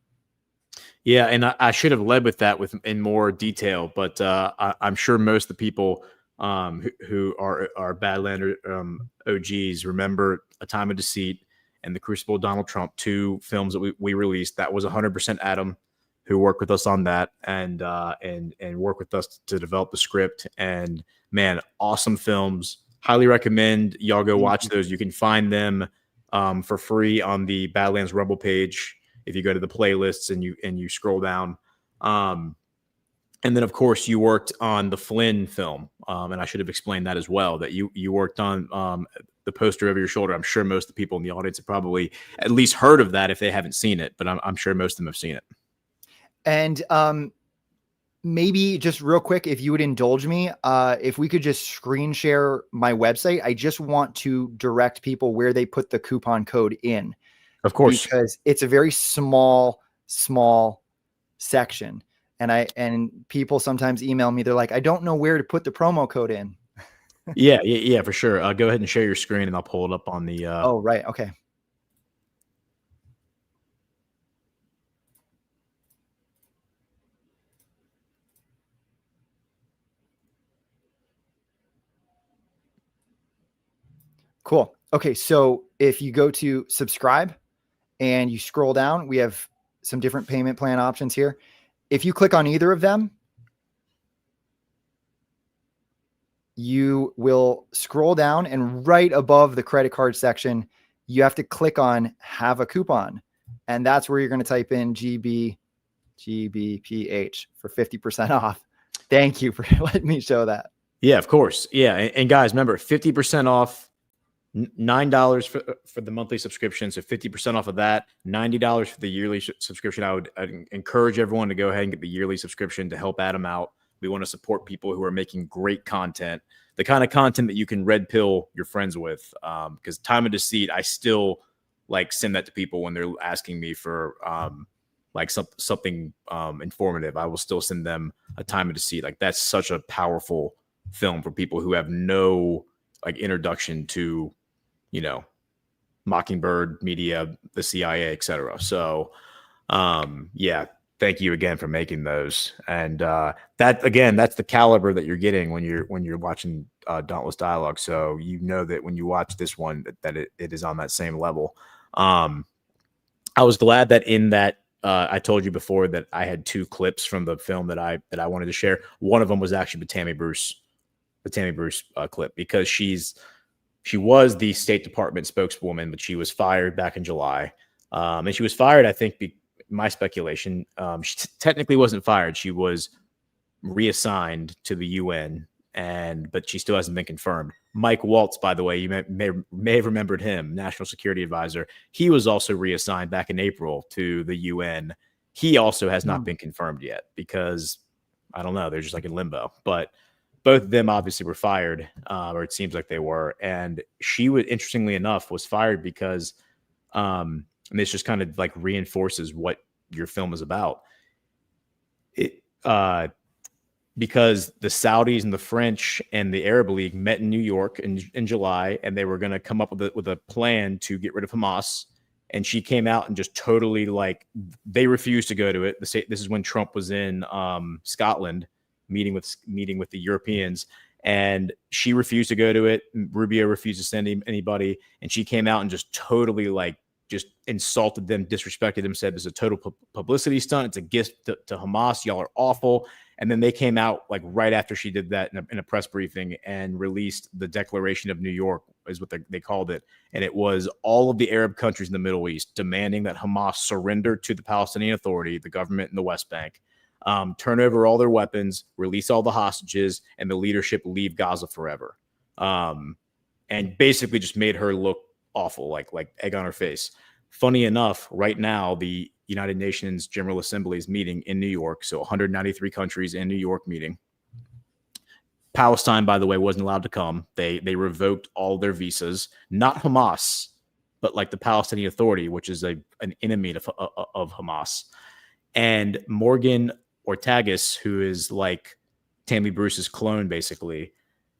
Yeah, and I should have led with that in more detail, but I'm sure most of the people who are Badlander OGs remember A Time of Deceit and The Crucible of Donald Trump, 2 films that we released. That was 100% Adam who worked with us on that and worked with us to develop the script. And man, awesome films. Highly recommend y'all go watch those. You can find them for free on the Badlands Rumble page if you go to the playlists and you scroll down. And then of course you worked on the Flynn film, and I should have explained that as well. That you worked on the poster over your shoulder. I'm sure most of the people in the audience have probably at least heard of that if they haven't seen it, but I'm sure most of them have seen it. And maybe just real quick, if you would indulge me, if we could just screen share my website. I just want to direct people where they put the coupon code in. Of course. Because it's a very small section. And people sometimes email me. They're like, I don't know where to put the promo code in. Yeah, for sure. Go ahead and share your screen and I'll pull it up on the. Oh, right. Okay. Cool. Okay. So if you go to subscribe and you scroll down, we have some different payment plan options here. If you click on either of them, you will scroll down, and right above the credit card section, you have to click on have a coupon. And that's where you're going to type in GBPH for 50% off. Thank you for letting me show that. Yeah, of course. Yeah. And guys, remember 50% off, $9 for the monthly subscription. So 50% off of that, $90 for the yearly subscription. I'd encourage everyone to go ahead and get the yearly subscription to help Adam out. We want to support people who are making great content, the kind of content that you can red pill your friends with. Because Time of Deceit, I still like send that to people when they're asking me for like something informative. I will still send them A Time of Deceit. Like that's such a powerful film for people who have no like introduction to, you know, Mockingbird media, the CIA, etc. So, yeah, thank you again for making those. And that again, that's the caliber that you're getting when you're watching Dauntless Dialogue. So you know that when you watch this one, that it is on that same level. I was glad that in that I told you before that I had 2 clips from the film that I wanted to share. One of them was actually the Tammy Bruce clip, because she was the State Department spokeswoman, but she was fired back in July. And she was fired, I think, my speculation, she technically wasn't fired. She was reassigned to the UN, but she still hasn't been confirmed. Mike Waltz, by the way, you may have remembered him, National Security Advisor. He was also reassigned back in April to the UN. He also has not been confirmed yet because, I don't know, they're just like in limbo. But both of them obviously were fired, or it seems like they were. And she was, interestingly enough, was fired because, and this just kind of like reinforces what your film is about. Because the Saudis and the French and the Arab League met in New York in July, and they were going to come up with a plan to get rid of Hamas. And she came out and just totally like, they refused to go to it. This is when Trump was in Scotland, meeting with the Europeans, and she refused to go to it. Rubio refused to send anybody, and she came out and just totally like just insulted them, disrespected them, said this is a total publicity stunt. It's a gift to Hamas. Y'all are awful. And then they came out like right after she did that in a press briefing and released the Declaration of New York, is what they called it. And it was all of the Arab countries in the Middle East demanding that Hamas surrender to the Palestinian Authority, the government in the West Bank, turn over all their weapons, release all the hostages, and the leadership leave Gaza forever. And basically just made her look awful, like egg on her face. Funny enough, right now, the United Nations General Assembly is meeting in New York. So 193 countries in New York meeting. Palestine, by the way, wasn't allowed to come. They revoked all their visas, not Hamas, but like the Palestinian Authority, which is an enemy of Hamas. And Morgan Ortagus, who is like Tammy Bruce's clone, basically.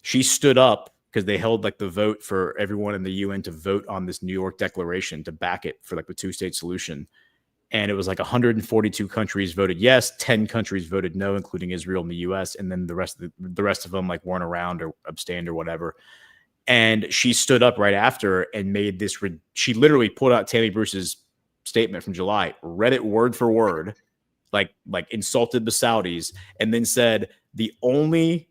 She stood up because they held like the vote for everyone in the UN to vote on this New York Declaration to back it for like the 2-state solution. And it was like 142 countries voted yes, 10 countries voted no, including Israel and the US. And then the rest of them like weren't around or abstained or whatever. And she stood up right after and made this. She literally pulled out Tammy Bruce's statement from July, read it word for word, like insulted the Saudis, and then said the only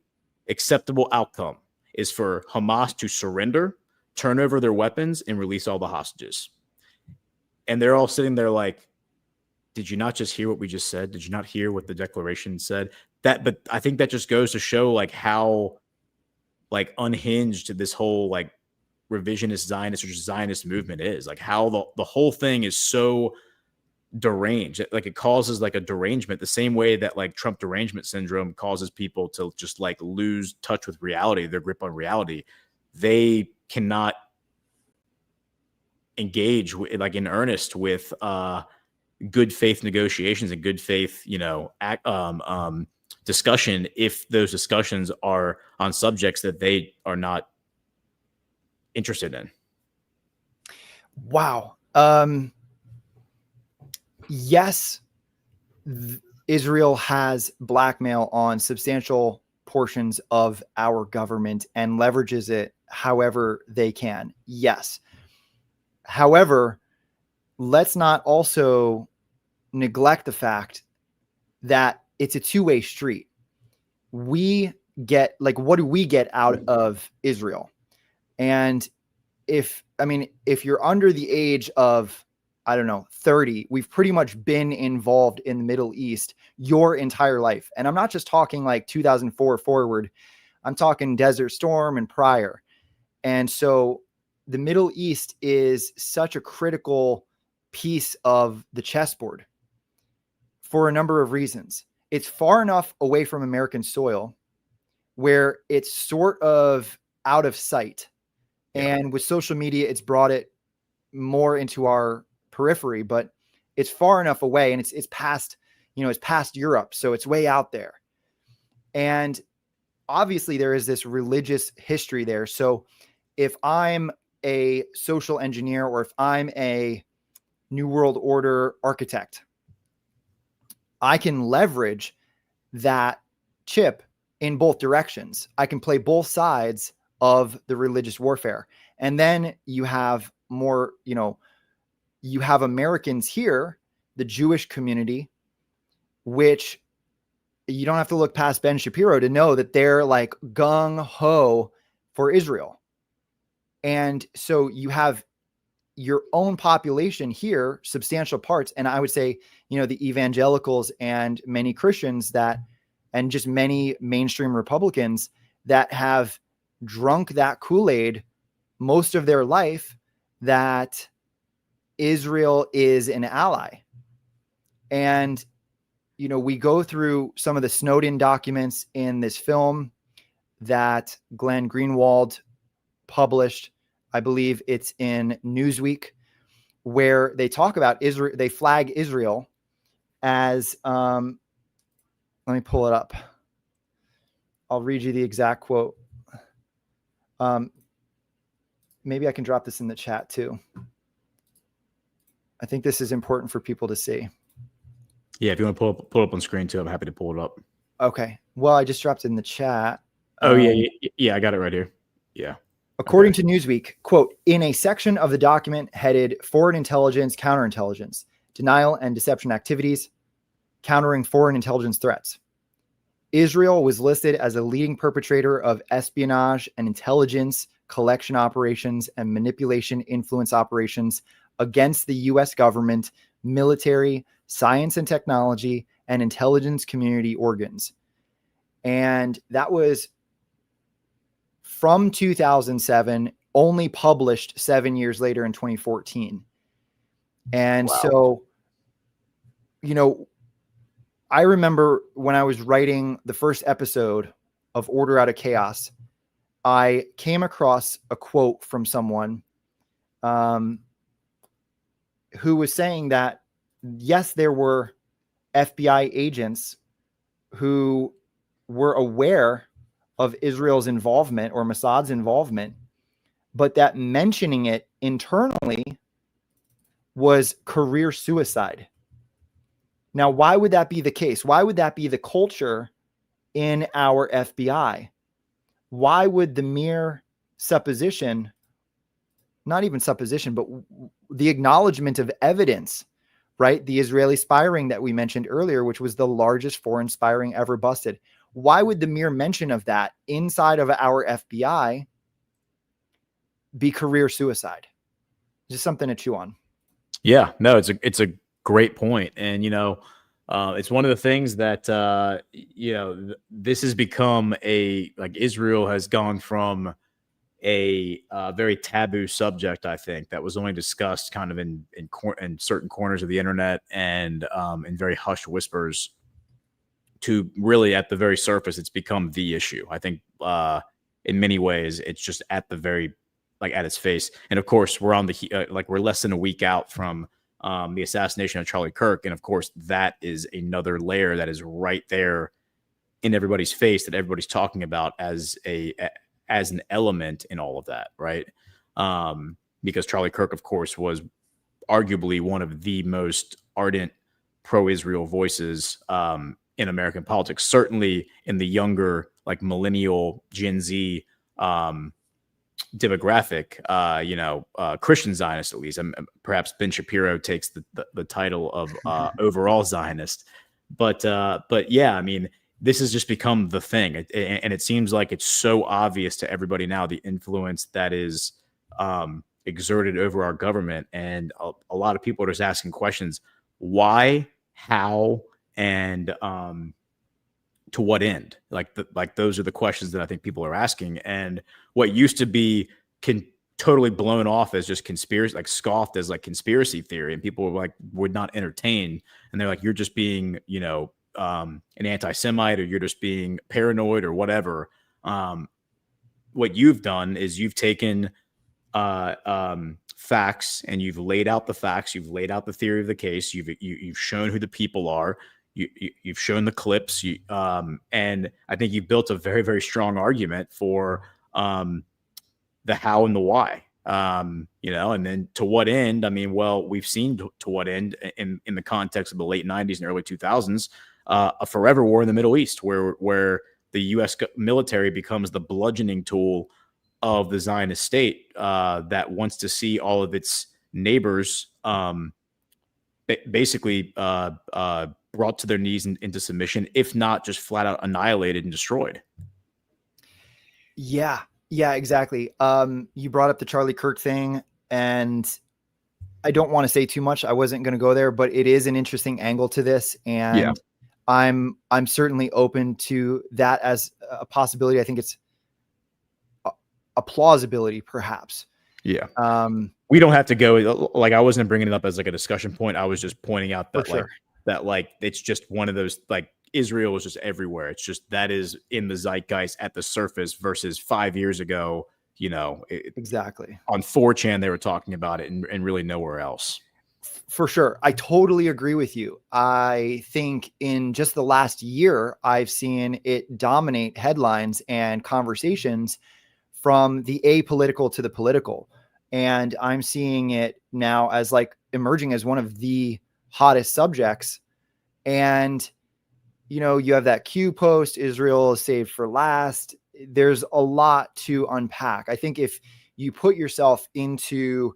acceptable outcome is for Hamas to surrender, turn over their weapons, and release all the hostages. And they're all sitting there like, did you not just hear what we just said? Did you not hear what the declaration said? But I think that just goes to show like how like unhinged this whole like revisionist Zionist or just Zionist movement is, like how the whole thing is so deranged. Like it causes like a derangement the same way that like Trump derangement syndrome causes people to just like lose touch with reality, their grip on reality. They cannot engage like in earnest with good faith negotiations and good faith, discussion if those discussions are on subjects that they are not interested in. Wow. Yes, Israel has blackmail on substantial portions of our government and leverages it however they can. Yes. However, let's not also neglect the fact that it's a two-way street. We get what do we get out of Israel? And if you're under the age of, 30, we've pretty much been involved in the Middle East your entire life. And I'm not just talking like 2004 forward. I'm talking Desert Storm and prior. And so the Middle East is such a critical piece of the chessboard for a number of reasons. It's far enough away from American soil where it's sort of out of sight. And with social media, it's brought it more into our periphery, but it's far enough away and it's past, it's past Europe. So it's way out there. And obviously there is this religious history there. So if I'm a social engineer or if I'm a New World Order architect, I can leverage that chip in both directions. I can play both sides of the religious warfare. And then you have more, you have Americans here, the Jewish community, which you don't have to look past Ben Shapiro to know that they're like gung ho for Israel. And so you have your own population here, substantial parts. And I would say, the evangelicals and many Christians and just many mainstream Republicans that have drunk that Kool-Aid most of their life, that Israel is an ally. And, we go through some of the Snowden documents in this film that Glenn Greenwald published. I believe it's in Newsweek, where they talk about Israel. They flag Israel as, let me pull it up. I'll read you the exact quote. Maybe I can drop this in the chat too. I think this is important for people to see. Yeah, if you want to pull it up on screen too, I'm happy to pull it up. Okay. Well, I just dropped it in the chat. Oh, yeah, I got it right here. Yeah. According to Newsweek, quote, in a section of the document headed Foreign Intelligence, Counterintelligence, Denial and Deception Activities, Countering Foreign Intelligence Threats, Israel was listed as a leading perpetrator of espionage and intelligence collection operations and manipulation influence operations against the U.S. government, military, science and technology, and intelligence community organs. And that was from 2007, only published 7 years later in 2014. And so, I remember when I was writing the first episode of Order Out of Chaos, I came across a quote from someone who was saying that, yes, there were FBI agents who were aware of Israel's involvement or Mossad's involvement, but that mentioning it internally was career suicide. Now, why would that be the case? Why would that be the culture in our FBI? Why would the mere supposition, not even supposition, but the acknowledgement of evidence, right? The Israeli spy ring that we mentioned earlier, which was the largest foreign spy ring ever busted. Why would the mere mention of that inside of our FBI be career suicide? Just something to chew on. Yeah, no, it's a great point. And, you know, it's one of the things that, you know, this has become like Israel has gone from a very taboo subject, I think, that was only discussed kind of in certain corners of the internet and in very hushed whispers, to really at the very surface, it's become the issue. I think in many ways, it's just at the very, like at its face. And of course, we're on the like we're less than a week out from the assassination of Charlie Kirk, and of course, that is another layer that is right there in everybody's face that everybody's talking about as an element in all of that, right? Because Charlie Kirk, of course, was arguably one of the most ardent pro-Israel voices in American politics, certainly in the younger, like millennial Gen Z demographic, you know, Christian Zionist, at least. Perhaps Ben Shapiro takes the title of overall Zionist. But yeah, I mean, this has just become the thing. And it seems like it's so obvious to everybody now, the influence that is exerted over our government. And a lot of people are just asking questions: why, how, and to what end? Like those are the questions that I think people are asking. And what used to be totally blown off as just conspiracy, like scoffed as like conspiracy theory, and people were like would not entertain. And they're like, you're just being, you know, an anti-Semite, or you're just being paranoid or whatever. What you've done is you've taken facts and you've laid out the facts. You've laid out the theory of the case. You've shown who the people are. You've shown the clips. And I think you've built a very, very strong argument for the how and the why. You know, and then to what end? I mean, well, we've seen to what end in the context of the late 90s and early 2000s. A forever war in the Middle East, where the U.S. military becomes the bludgeoning tool of the Zionist state that wants to see all of its neighbors basically brought to their knees into submission, if not just flat out annihilated and destroyed. Yeah, exactly. You brought up the Charlie Kirk thing, and I don't want to say too much. I wasn't going to go there, but it is an interesting angle to this, and yeah. I'm certainly open to that as a possibility. I think it's a plausibility, perhaps. Yeah. We don't have to go, like, I wasn't bringing it up as like a discussion point. I was just pointing out that it's just one of those, like, Israel is just everywhere. It's just that is in the zeitgeist at the surface versus 5 years ago, you know, exactly. On 4chan, they were talking about it and really nowhere else. For sure. I totally agree with you. I think in just the last year, I've seen it dominate headlines and conversations from the apolitical to the political. And I'm seeing it now as like emerging as one of the hottest subjects. And, you know, you have that Q post, Israel is saved for last. There's a lot to unpack. I think if you put yourself into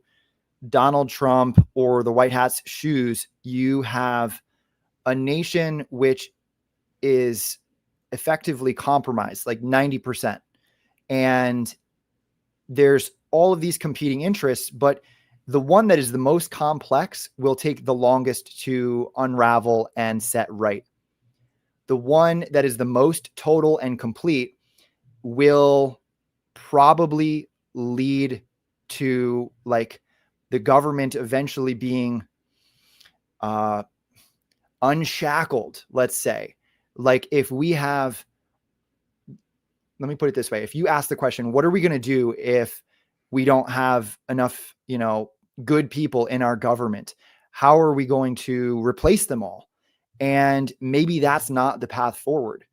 Donald Trump or the White Hat's shoes, you have a nation which is effectively compromised, like 90%. And there's all of these competing interests, but the one that is the most complex will take the longest to unravel and set right. The one that is the most total and complete will probably lead to like the government eventually being unshackled, let's say. Like if we have, let me put it this way. If you ask the question, what are we going to do if we don't have enough, you know, good people in our government? How are we going to replace them all? And maybe that's not the path forward.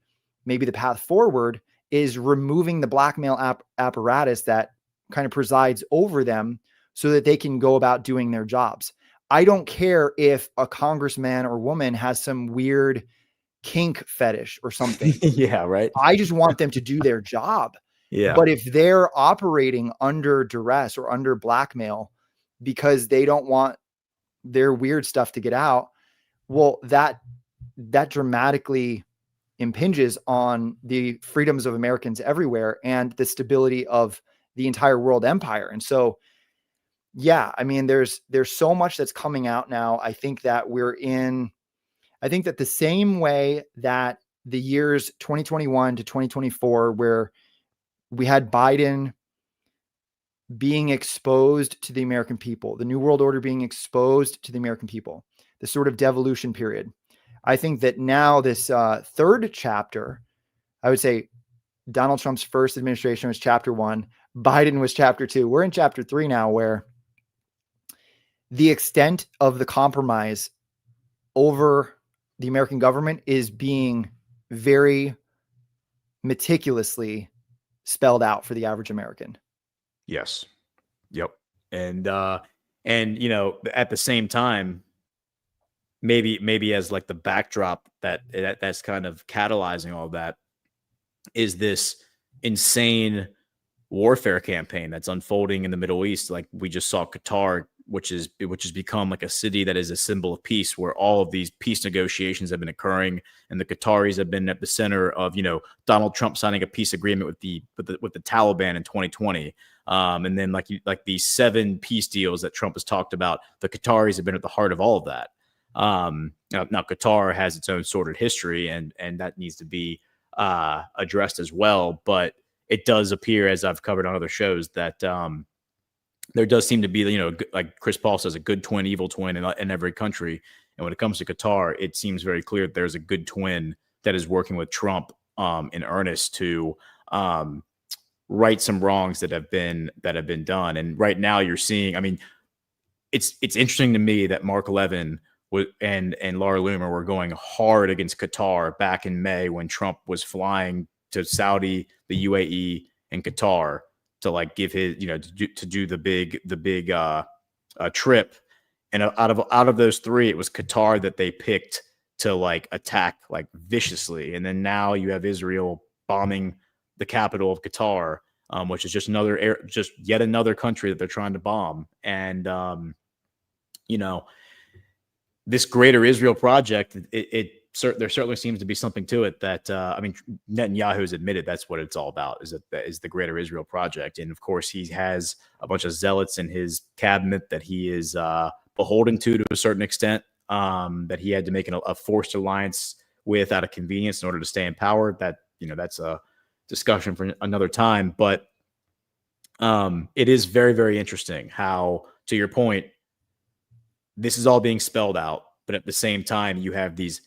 maybe the path forward is removing the blackmail apparatus that kind of presides over them so that they can go about doing their jobs. I don't care if a congressman or woman has some weird kink fetish or something. Yeah, right. I just want them to do their job. Yeah. But if they're operating under duress or under blackmail because they don't want their weird stuff to get out, well, that dramatically impinges on the freedoms of Americans everywhere and the stability of the entire world empire. And so, yeah, I mean, there's so much that's coming out now. I think that the same way that the years 2021 to 2024, where we had Biden being exposed to the American people, the New World Order being exposed to the American people, the sort of devolution period. I think that now this third chapter, I would say Donald Trump's first administration was chapter 1, Biden was chapter 2. We're in chapter 3 now, where the extent of the compromise over the American government is being very meticulously spelled out for the average American. Yes. Yep. And you know, at the same time, maybe as like the backdrop that's kind of catalyzing all that is this insane warfare campaign that's unfolding in the Middle East. Like we just saw Qatar, which has become like a city that is a symbol of peace, where all of these peace negotiations have been occurring, and the Qataris have been at the center of, you know, Donald Trump signing a peace agreement with the Taliban in 2020, and then like these 7 peace deals that Trump has talked about. The Qataris have been at the heart of all of that. Now Qatar has its own sordid history, and that needs to be addressed as well. But it does appear, as I've covered on other shows, that there does seem to be, you know, like Chris Paul says, a good twin, evil twin in every country. And when it comes to Qatar, it seems very clear that there's a good twin that is working with Trump in earnest to right some wrongs that have been done. And right now you're seeing, I mean, it's interesting to me that Mark Levin and Laura Loomer were going hard against Qatar back in May when Trump was flying to Saudi, the UAE, and Qatar to like give his, you know, to do the big trip. And out of those 3, it was Qatar that they picked to like attack like viciously. And then now you have Israel bombing the capital of Qatar, which is just yet another country that they're trying to bomb. And you know, this greater Israel project, there certainly seems to be something to it that, I mean, Netanyahu has admitted that's what it's all about, that is the greater Israel project. And of course, he has a bunch of zealots in his cabinet that he is beholden to a certain extent, that he had to make a forced alliance with out of convenience in order to stay in power. That, you know, that's a discussion for another time. But it is very, very interesting how, to your point, this is all being spelled out, but at the same time, you have these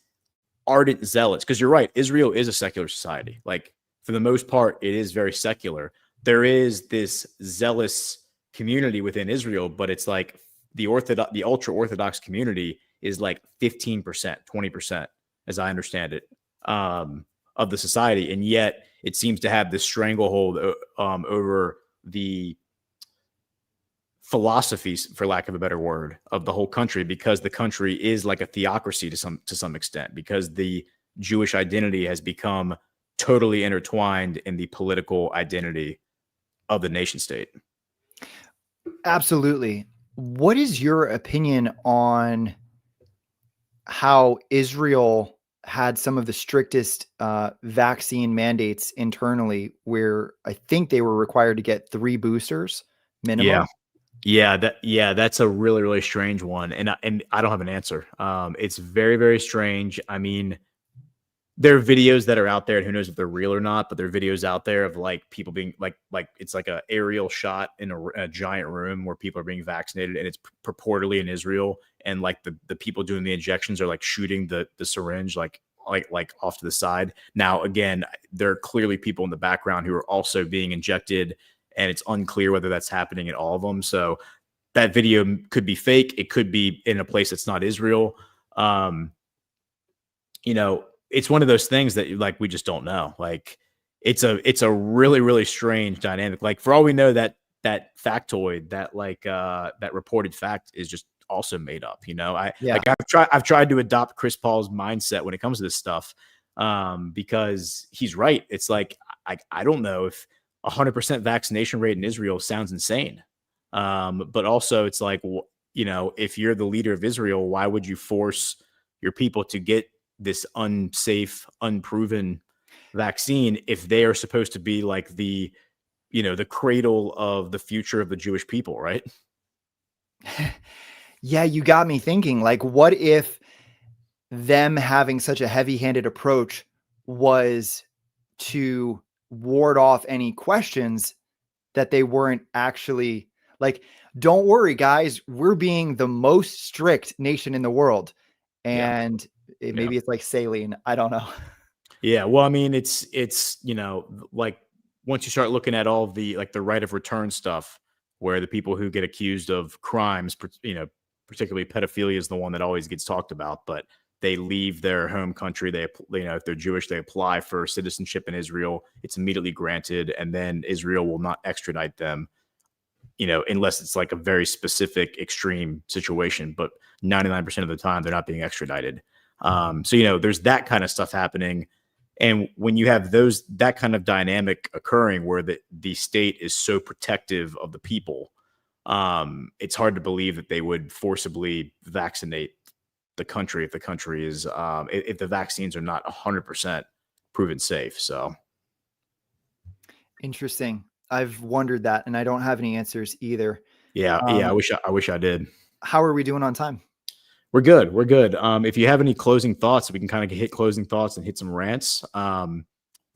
ardent zealots, because you're right, Israel is a secular society. Like, for the most part, it is very secular. There is this zealous community within Israel, but it's like the ultra orthodox community is like 15%, 20%, as I understand it, of the society. And yet it seems to have this stranglehold over the philosophies, for lack of a better word, of the whole country, because the country is like a theocracy to some extent, because the Jewish identity has become totally intertwined in the political identity of the nation state. Absolutely. What is your opinion on how Israel had some of the strictest vaccine mandates internally, where I think they were required to get 3 boosters minimum? Yeah, that's a really, really strange one. And I don't have an answer. It's very, very strange. I mean, there are videos that are out there, and who knows if they're real or not, but there are videos out there of like people being like it's like a aerial shot in a giant room where people are being vaccinated, and it's purportedly in Israel. And like the people doing the injections are like shooting the syringe like off to the side. Now, again, there are clearly people in the background who are also being injected, and it's unclear whether that's happening at all of them. So that video could be fake. It could be in a place that's not Israel. You know, it's one of those things that like we just don't know. Like it's a really, really strange dynamic. Like for all we know, that factoid, that reported fact is just also made up. I've tried to adopt Chris Paul's mindset when it comes to this stuff, because he's right. It's like I don't know if 100% vaccination rate in Israel sounds insane, but also it's like, if you're the leader of Israel, why would you force your people to get this unsafe, unproven vaccine if they are supposed to be like the cradle of the future of the Jewish people, right? Yeah, you got me thinking, like, what if them having such a heavy-handed approach was to ward off any questions that they weren't actually like, don't worry, guys, we're being the most strict nation in the world. And maybe it's like saline. I don't know. Yeah. Well, I mean, it's, like once you start looking at all the, like the right of return stuff, where the people who get accused of crimes, particularly pedophilia is the one that always gets talked about, but they leave their home country. They, if they're Jewish, they apply for citizenship in Israel. It's immediately granted. And then Israel will not extradite them, unless it's like a very specific extreme situation, but 99% of the time they're not being extradited. So, there's that kind of stuff happening. And when you have that kind of dynamic occurring where the state is so protective of the people, it's hard to believe that they would forcibly vaccinate the country if the country is, if the vaccines are not 100% proven safe. So interesting. I've wondered that, and I don't have any answers either. Yeah. I wish I did. How are we doing on time? We're good. If you have any closing thoughts, we can kind of hit closing thoughts and hit some rants. But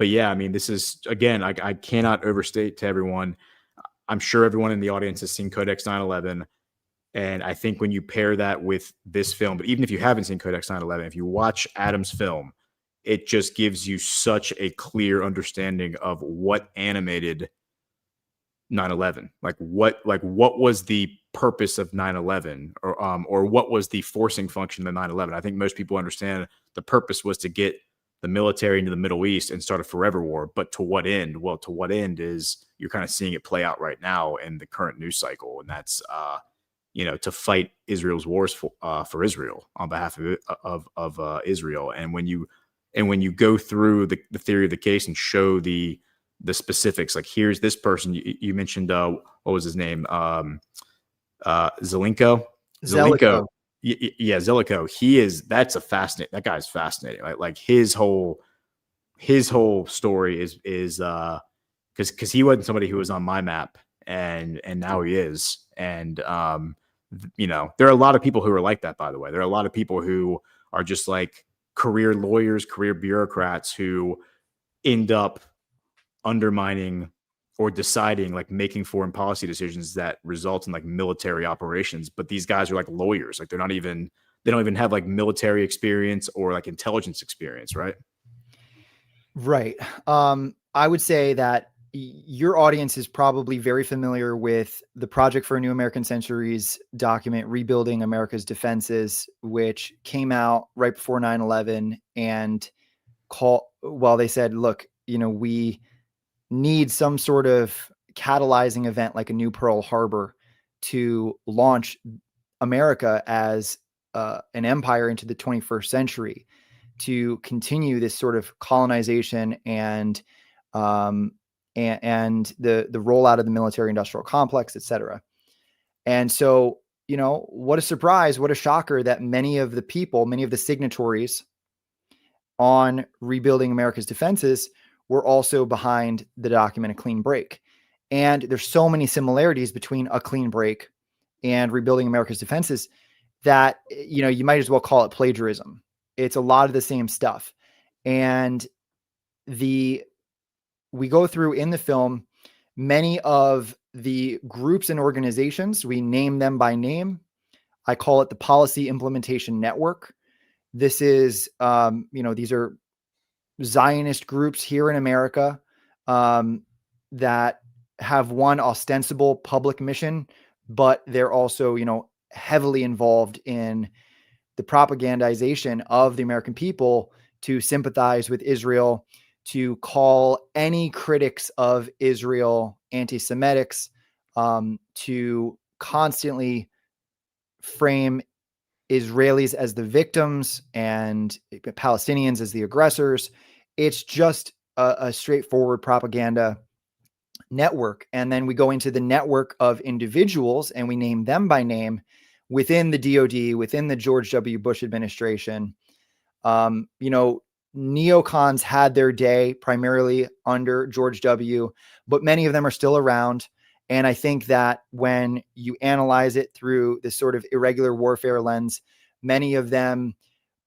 yeah, I mean, this is, again, I cannot overstate to everyone. I'm sure everyone in the audience has seen Codex 9/11. And I think when you pair that with this film, but even if you haven't seen Codex 9/11, if you watch Adam's film, it just gives you such a clear understanding of what animated 9/11, like what was the purpose of 9/11, or what was the forcing function of 9/11. I think most people understand the purpose was to get the military into the Middle East and start a forever war. But to what end? Well, to what end is you're kind of seeing it play out right now in the current news cycle, and that's to fight Israel's wars for Israel on behalf of Israel. And when you go through the theory of the case and show the specifics, like here's this person you mentioned, what was his name? Zelikow. Yeah, Zelikow. That guy's fascinating. Like his whole story is because he wasn't somebody who was on my map, and now he is. And there are a lot of people who are like that, by the way. There are a lot of people who are just like career lawyers, career bureaucrats who end up undermining or deciding, like making foreign policy decisions that result in like military operations. But these guys are like lawyers. Like they don't even have like military experience or like intelligence experience. Right. Right. I would say that your audience is probably very familiar with the Project for a New American Centuries document, Rebuilding America's Defenses, which came out right before 9/11 and they said, look, we need some sort of catalyzing event like a new Pearl Harbor to launch America as an empire into the 21st century, to continue this sort of colonization and the rollout of the military industrial complex, et cetera. And so, what a surprise, what a shocker that many of the signatories on Rebuilding America's Defenses were also behind the document, A Clean Break. And there's so many similarities between A Clean Break and Rebuilding America's Defenses that, you might as well call it plagiarism. It's a lot of the same stuff. And we go through in the film many of the groups and organizations. We name them by name. I call it the Policy Implementation Network. This is, these are Zionist groups here in America that have one ostensible public mission, but they're also, heavily involved in the propagandization of the American people to sympathize with Israel, to call any critics of Israel anti-Semitics, to constantly frame Israelis as the victims and Palestinians as the aggressors. It's just a straightforward propaganda network. And then we go into the network of individuals and we name them by name within the DOD, within the George W. Bush administration. Neocons had their day primarily under George W., but many of them are still around. And I think that when you analyze it through this sort of irregular warfare lens, many of them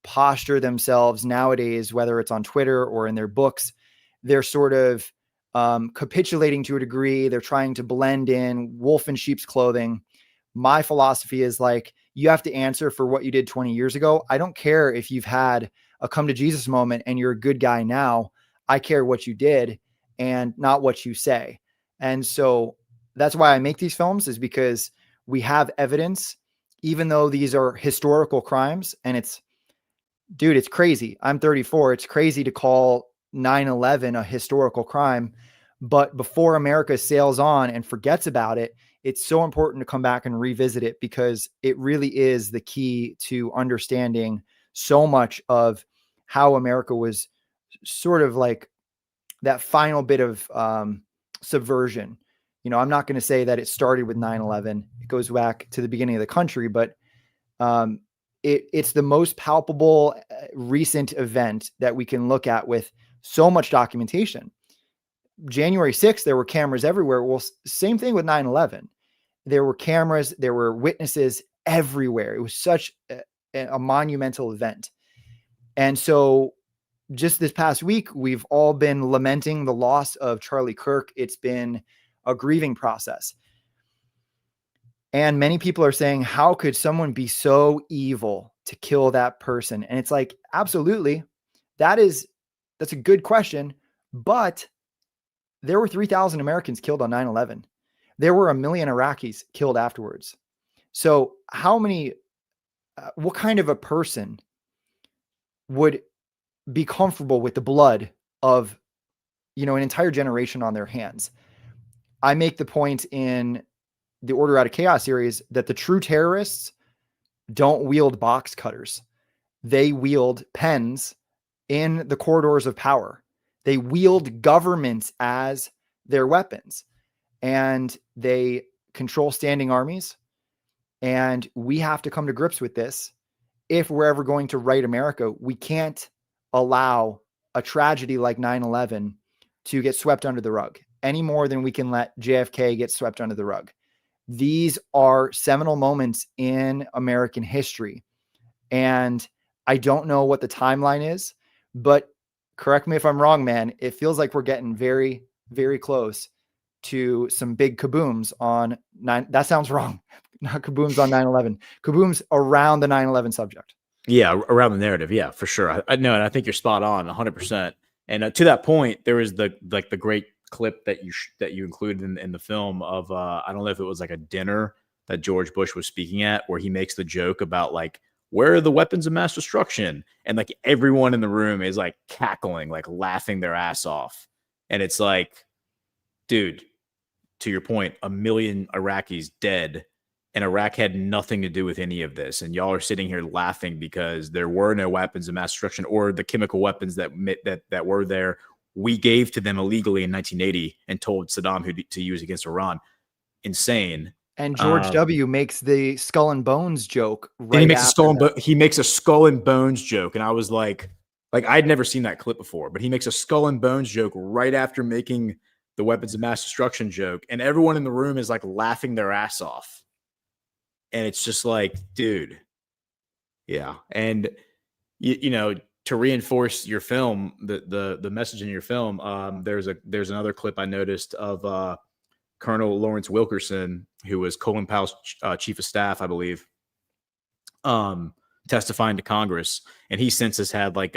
posture themselves nowadays, whether it's on Twitter or in their books, they're sort of capitulating to a degree. They're trying to blend in, wolf in sheep's clothing. My philosophy is like, you have to answer for what you did 20 years ago. I don't care if you've had a come to Jesus moment and you're a good guy now. I care what you did and not what you say. And so that's why I make these films, is because we have evidence, even though these are historical crimes. And it's crazy. I'm 34. It's crazy to call 9/11 a historical crime. But before America sails on and forgets about it, it's so important to come back and revisit it, because it really is the key to understanding so much of how America was sort of like that final bit of subversion. I'm not going to say that it started with 9/11. It goes back to the beginning of the country, but it's the most palpable recent event that we can look at with so much documentation. January 6th, there were cameras everywhere. Well, same thing with 9/11. There were cameras, there were witnesses everywhere. It was such a monumental event. And so just this past week, we've all been lamenting the loss of Charlie Kirk. It's been a grieving process. And many people are saying, how could someone be so evil to kill that person? And it's like, absolutely. That's a good question. But there were 3,000 Americans killed on 9/11. There were 1 million Iraqis killed afterwards. So what kind of a person would be comfortable with the blood of, an entire generation on their hands? I make the point in the Order Out of Chaos series that the true terrorists don't wield box cutters. They wield pens in the corridors of power. They wield governments as their weapons, and they control standing armies. And we have to come to grips with this. If we're ever going to right America, we can't allow a tragedy like 9/11 to get swept under the rug any more than we can let JFK get swept under the rug. These are seminal moments in American history. And I don't know what the timeline is, but correct me if I'm wrong, man. It feels like we're getting very, very close to some big kabooms on that sounds wrong. Not kabooms on 9/11, kabooms around the 9/11 subject. Yeah, around the narrative. Yeah, for sure. I know, and I think you're spot on 100%. And to that point, there was the great clip that you included in the film of I don't know if it was like a dinner that George Bush was speaking at, where he makes the joke about like, where are the weapons of mass destruction? And like everyone in the room is like cackling, like laughing their ass off. And it's like, dude, to your point, 1 million Iraqis dead, and Iraq had nothing to do with any of this. And y'all are sitting here laughing because there were no weapons of mass destruction, or the chemical weapons that were there, we gave to them illegally in 1980 and told Saddam who to use against Iran. Insane. And George W. makes the skull and bones joke. Right, and he makes a skull and bones joke, and I was like I'd never seen that clip before, but he makes a skull and bones joke right after making the weapons of mass destruction joke, and everyone in the room is like laughing their ass off. And it's just like, dude, yeah. And to reinforce your film, the message in your film, there's another clip I noticed of Colonel Lawrence Wilkerson, who was Colin Powell's chief of staff, I believe, testifying to Congress, and he since has had he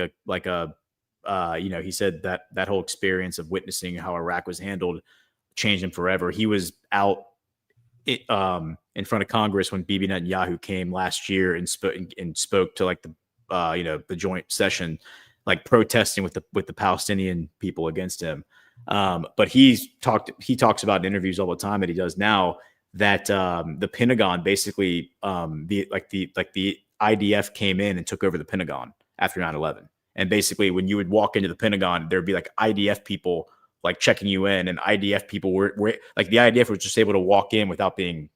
said that whole experience of witnessing how Iraq was handled changed him forever. He was out in front of Congress when Bibi Netanyahu came last year and spoke to like the joint session like protesting with the Palestinian people against him. But he talks about in interviews all the time that he does now that the Pentagon basically the IDF came in and took over the Pentagon after 9/11. And basically when you would walk into the Pentagon, there'd be like IDF people like checking you in, and IDF people were like, the IDF was just able to walk in without being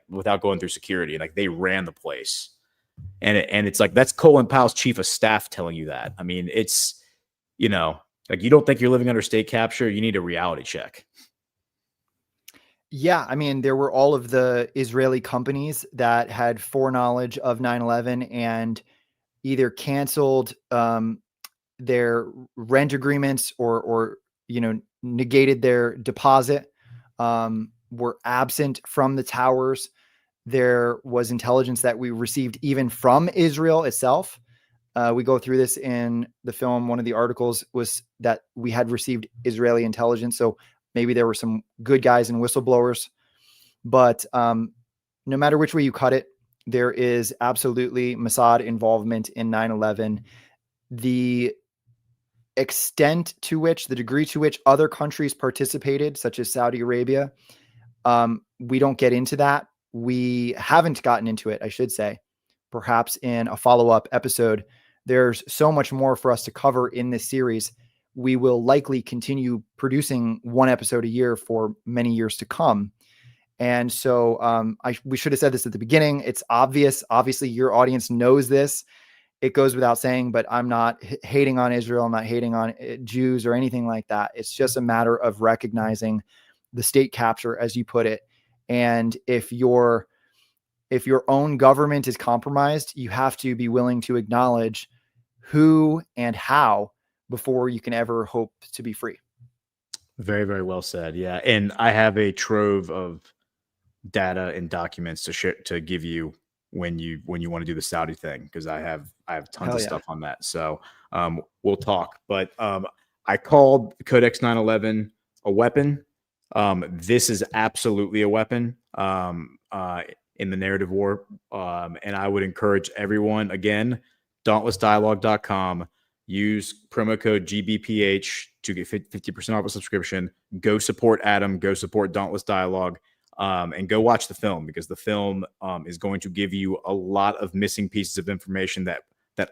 without going through security. And like they ran the place. And it's like, that's Colin Powell's chief of staff telling you that. I mean, it's, you know, like, you don't think you're living under state capture, you need a reality check. Yeah, I mean, there were all of the Israeli companies that had foreknowledge of 9/11 and either canceled their rent agreements or negated their deposit, were absent from the towers. There was intelligence that we received even from Israel itself. We go through this in the film. One of the articles was that we had received Israeli intelligence. So maybe there were some good guys and whistleblowers, but no matter which way you cut it, there is absolutely Mossad involvement in 9/11. The extent to which, the degree to which other countries participated, such as Saudi Arabia, we don't get into that. We haven't gotten into it, I should say, perhaps in a follow-up episode. There's so much more for us to cover in this series. We will likely continue producing one episode a year for many years to come. And so we should have said this at the beginning. It's obvious. Obviously, your audience knows this. It goes without saying, but I'm not hating on Israel. I'm not hating on Jews or anything like that. It's just a matter of recognizing the state capture, as you put it. And if your own government is compromised, you have to be willing to acknowledge who and how before you can ever hope to be free. Very, very well said. Yeah. And I have a trove of data and documents to share, to give you when you want to do the Saudi thing, because I have tons of stuff on that. So we'll talk. But I called Codex 9/11 a weapon. This is absolutely a weapon in the narrative war. And I would encourage everyone, again, dauntlessdialogue.com, use promo code GBPH to get 50% off a subscription. Go support Adam, go support Dauntless Dialogue, and go watch the film, because the film is going to give you a lot of missing pieces of information that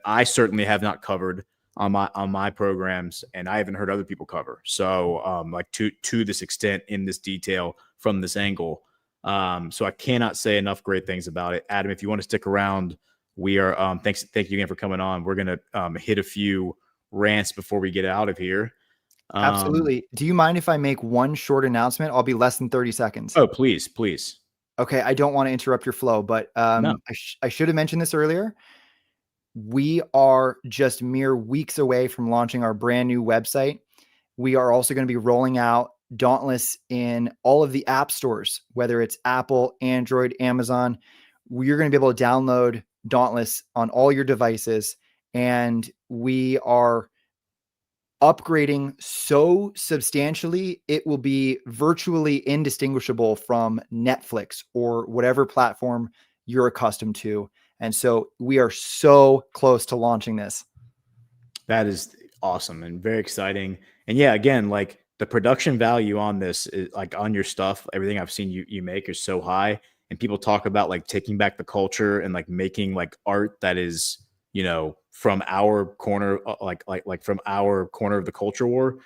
I certainly have not covered on my programs, and I haven't heard other people cover. So like to this extent, in this detail, from this angle. So I cannot say enough great things about it. Adam, if you want to stick around, we are thank you again for coming on. We're gonna hit a few rants before we get out of here. Absolutely. Do you mind if I make one short announcement? I'll be less than 30 seconds. Oh, please. Okay. I don't want to interrupt your flow, but No. I should have mentioned this earlier. We are just mere weeks away from launching our brand new website. We are also going to be rolling out Dauntless in all of the app stores, whether it's Apple, Android, Amazon. You're going to be able to download Dauntless on all your devices. And we are upgrading so substantially, it will be virtually indistinguishable from Netflix or whatever platform you're accustomed to. And so we are so close to launching this. That is awesome and very exciting. And yeah, again, like the production value on this is like on your stuff, everything I've seen you make is so high. And people talk about like taking back the culture and like making like art that is, you know, from our corner, like from our corner of the culture war.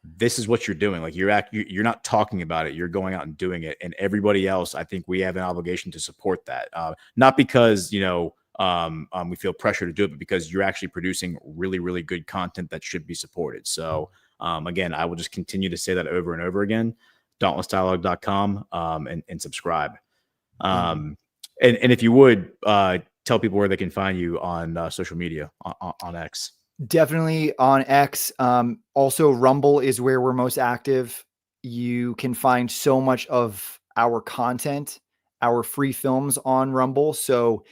This is what you're doing. Like you're not talking about it. You're going out and doing it. And everybody else, I think we have an obligation to support that. Not because, you know, we feel pressure to do it, but because you're actually producing really, really good content that should be supported. So again, I will just continue to say that over and over again, dauntlessdialogue.com, and subscribe. And if you would tell people where they can find you on social media on X. Definitely on X. Also, Rumble is where we're most active. You can find so much of our content, our free films on Rumble. So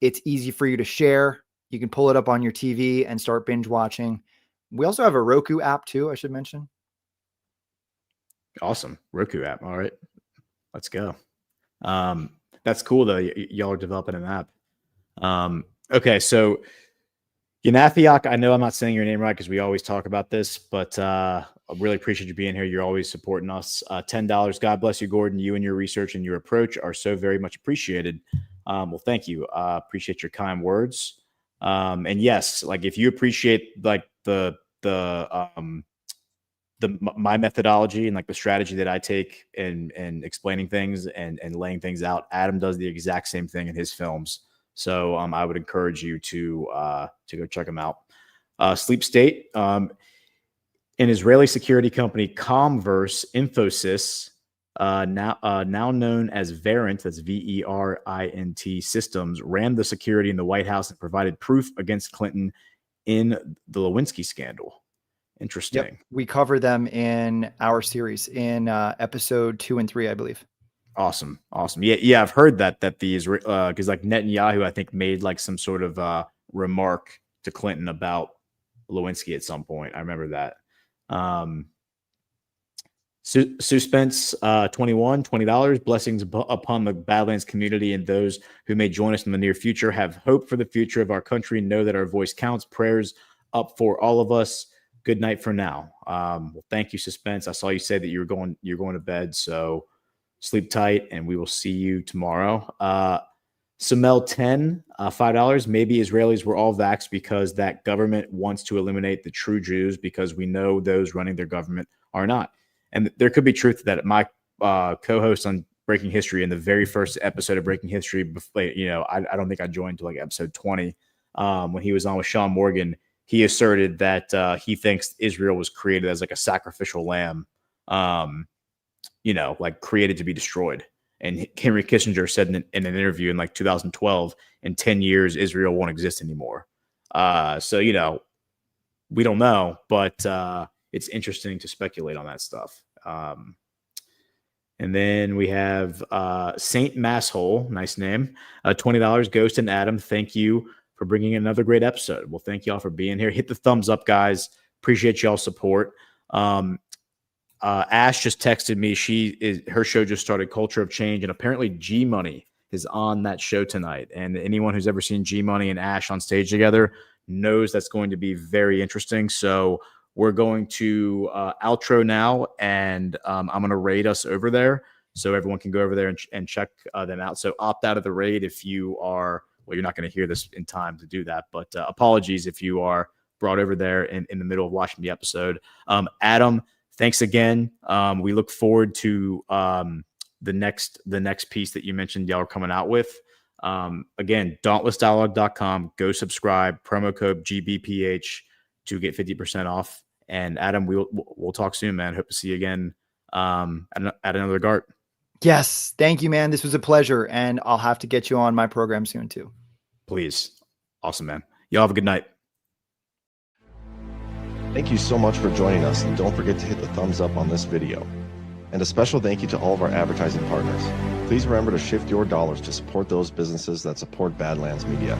it's easy for you to share. You can pull it up on your TV and start binge watching. We also have a Roku app too, I should mention. Awesome. Roku app. All right. Let's go. That's cool though. Y'all are developing an app. Okay. So Yanathiok, I know I'm not saying your name right because we always talk about this, but I really appreciate you being here. You're always supporting us. $10. God bless you, Gordon. You and your research and your approach are so very much appreciated. Well, thank you. Appreciate your kind words. And yes, like if you appreciate like my methodology and like the strategy that I take in explaining things and laying things out, Adam does the exact same thing in his films. So I would encourage you to go check them out. Sleep State, an Israeli security company, Comverse Infosys, now known as Verint, that's VERINT Systems, ran the security in the White House and provided proof against Clinton in the Lewinsky scandal. Interesting. Yep. We cover them in our series in episode 2 and 3, I believe. Awesome. Yeah, I've heard that the because like Netanyahu, I think, made like some sort of remark to Clinton about Lewinsky at some point. I remember that. Suspense 21, $20. Blessings upon the Badlands community and those who may join us in the near future. Have hope for the future of our country. Know that our voice counts. Prayers up for all of us. Good night for now. Well, thank you, Suspense. I saw you say that you're going to bed, so sleep tight, and we will see you tomorrow. Samel 10, $5. Maybe Israelis were all vaxxed because that government wants to eliminate the true Jews because we know those running their government are not. And there could be truth to that. My co-host on Breaking History in the very first episode of Breaking History, I don't think I joined to like episode 20 when he was on with Sean Morgan. He asserted that he thinks Israel was created as like a sacrificial lamb, like created to be destroyed. And Henry Kissinger said in an interview in like 2012, in 10 years, Israel won't exist anymore. So, we don't know, but it's interesting to speculate on that stuff. And then we have Saint Masshole, nice name, $20. Ghost and Adam, thank you for bringing another great episode. Well, thank y'all for being here. Hit the thumbs up, guys. Appreciate y'all's support. Ash just texted me. Her show just started, Culture of Change, and apparently G Money is on that show tonight. And anyone who's ever seen G Money and Ash on stage together knows that's going to be very interesting. So we're going to outro now, and I'm going to raid us over there so everyone can go over there and check them out. So opt out of the raid if you are. Well, you're not going to hear this in time to do that, but apologies if you are brought over there in the middle of watching the episode. Adam, thanks again. We look forward to the next piece that you mentioned y'all are coming out with. Again, dauntlessdialogue.com. Go subscribe. Promo code GBPH to get 50% off. And Adam, we'll talk soon, man. Hope to see you again at another GART. Yes. Thank you, man. This was a pleasure. And I'll have to get you on my program soon too. Please. Awesome, man. Y'all have a good night. Thank you so much for joining us, and don't forget to hit the thumbs up on this video. And a special thank you to all of our advertising partners. Please remember to shift your dollars to support those businesses that support Badlands Media.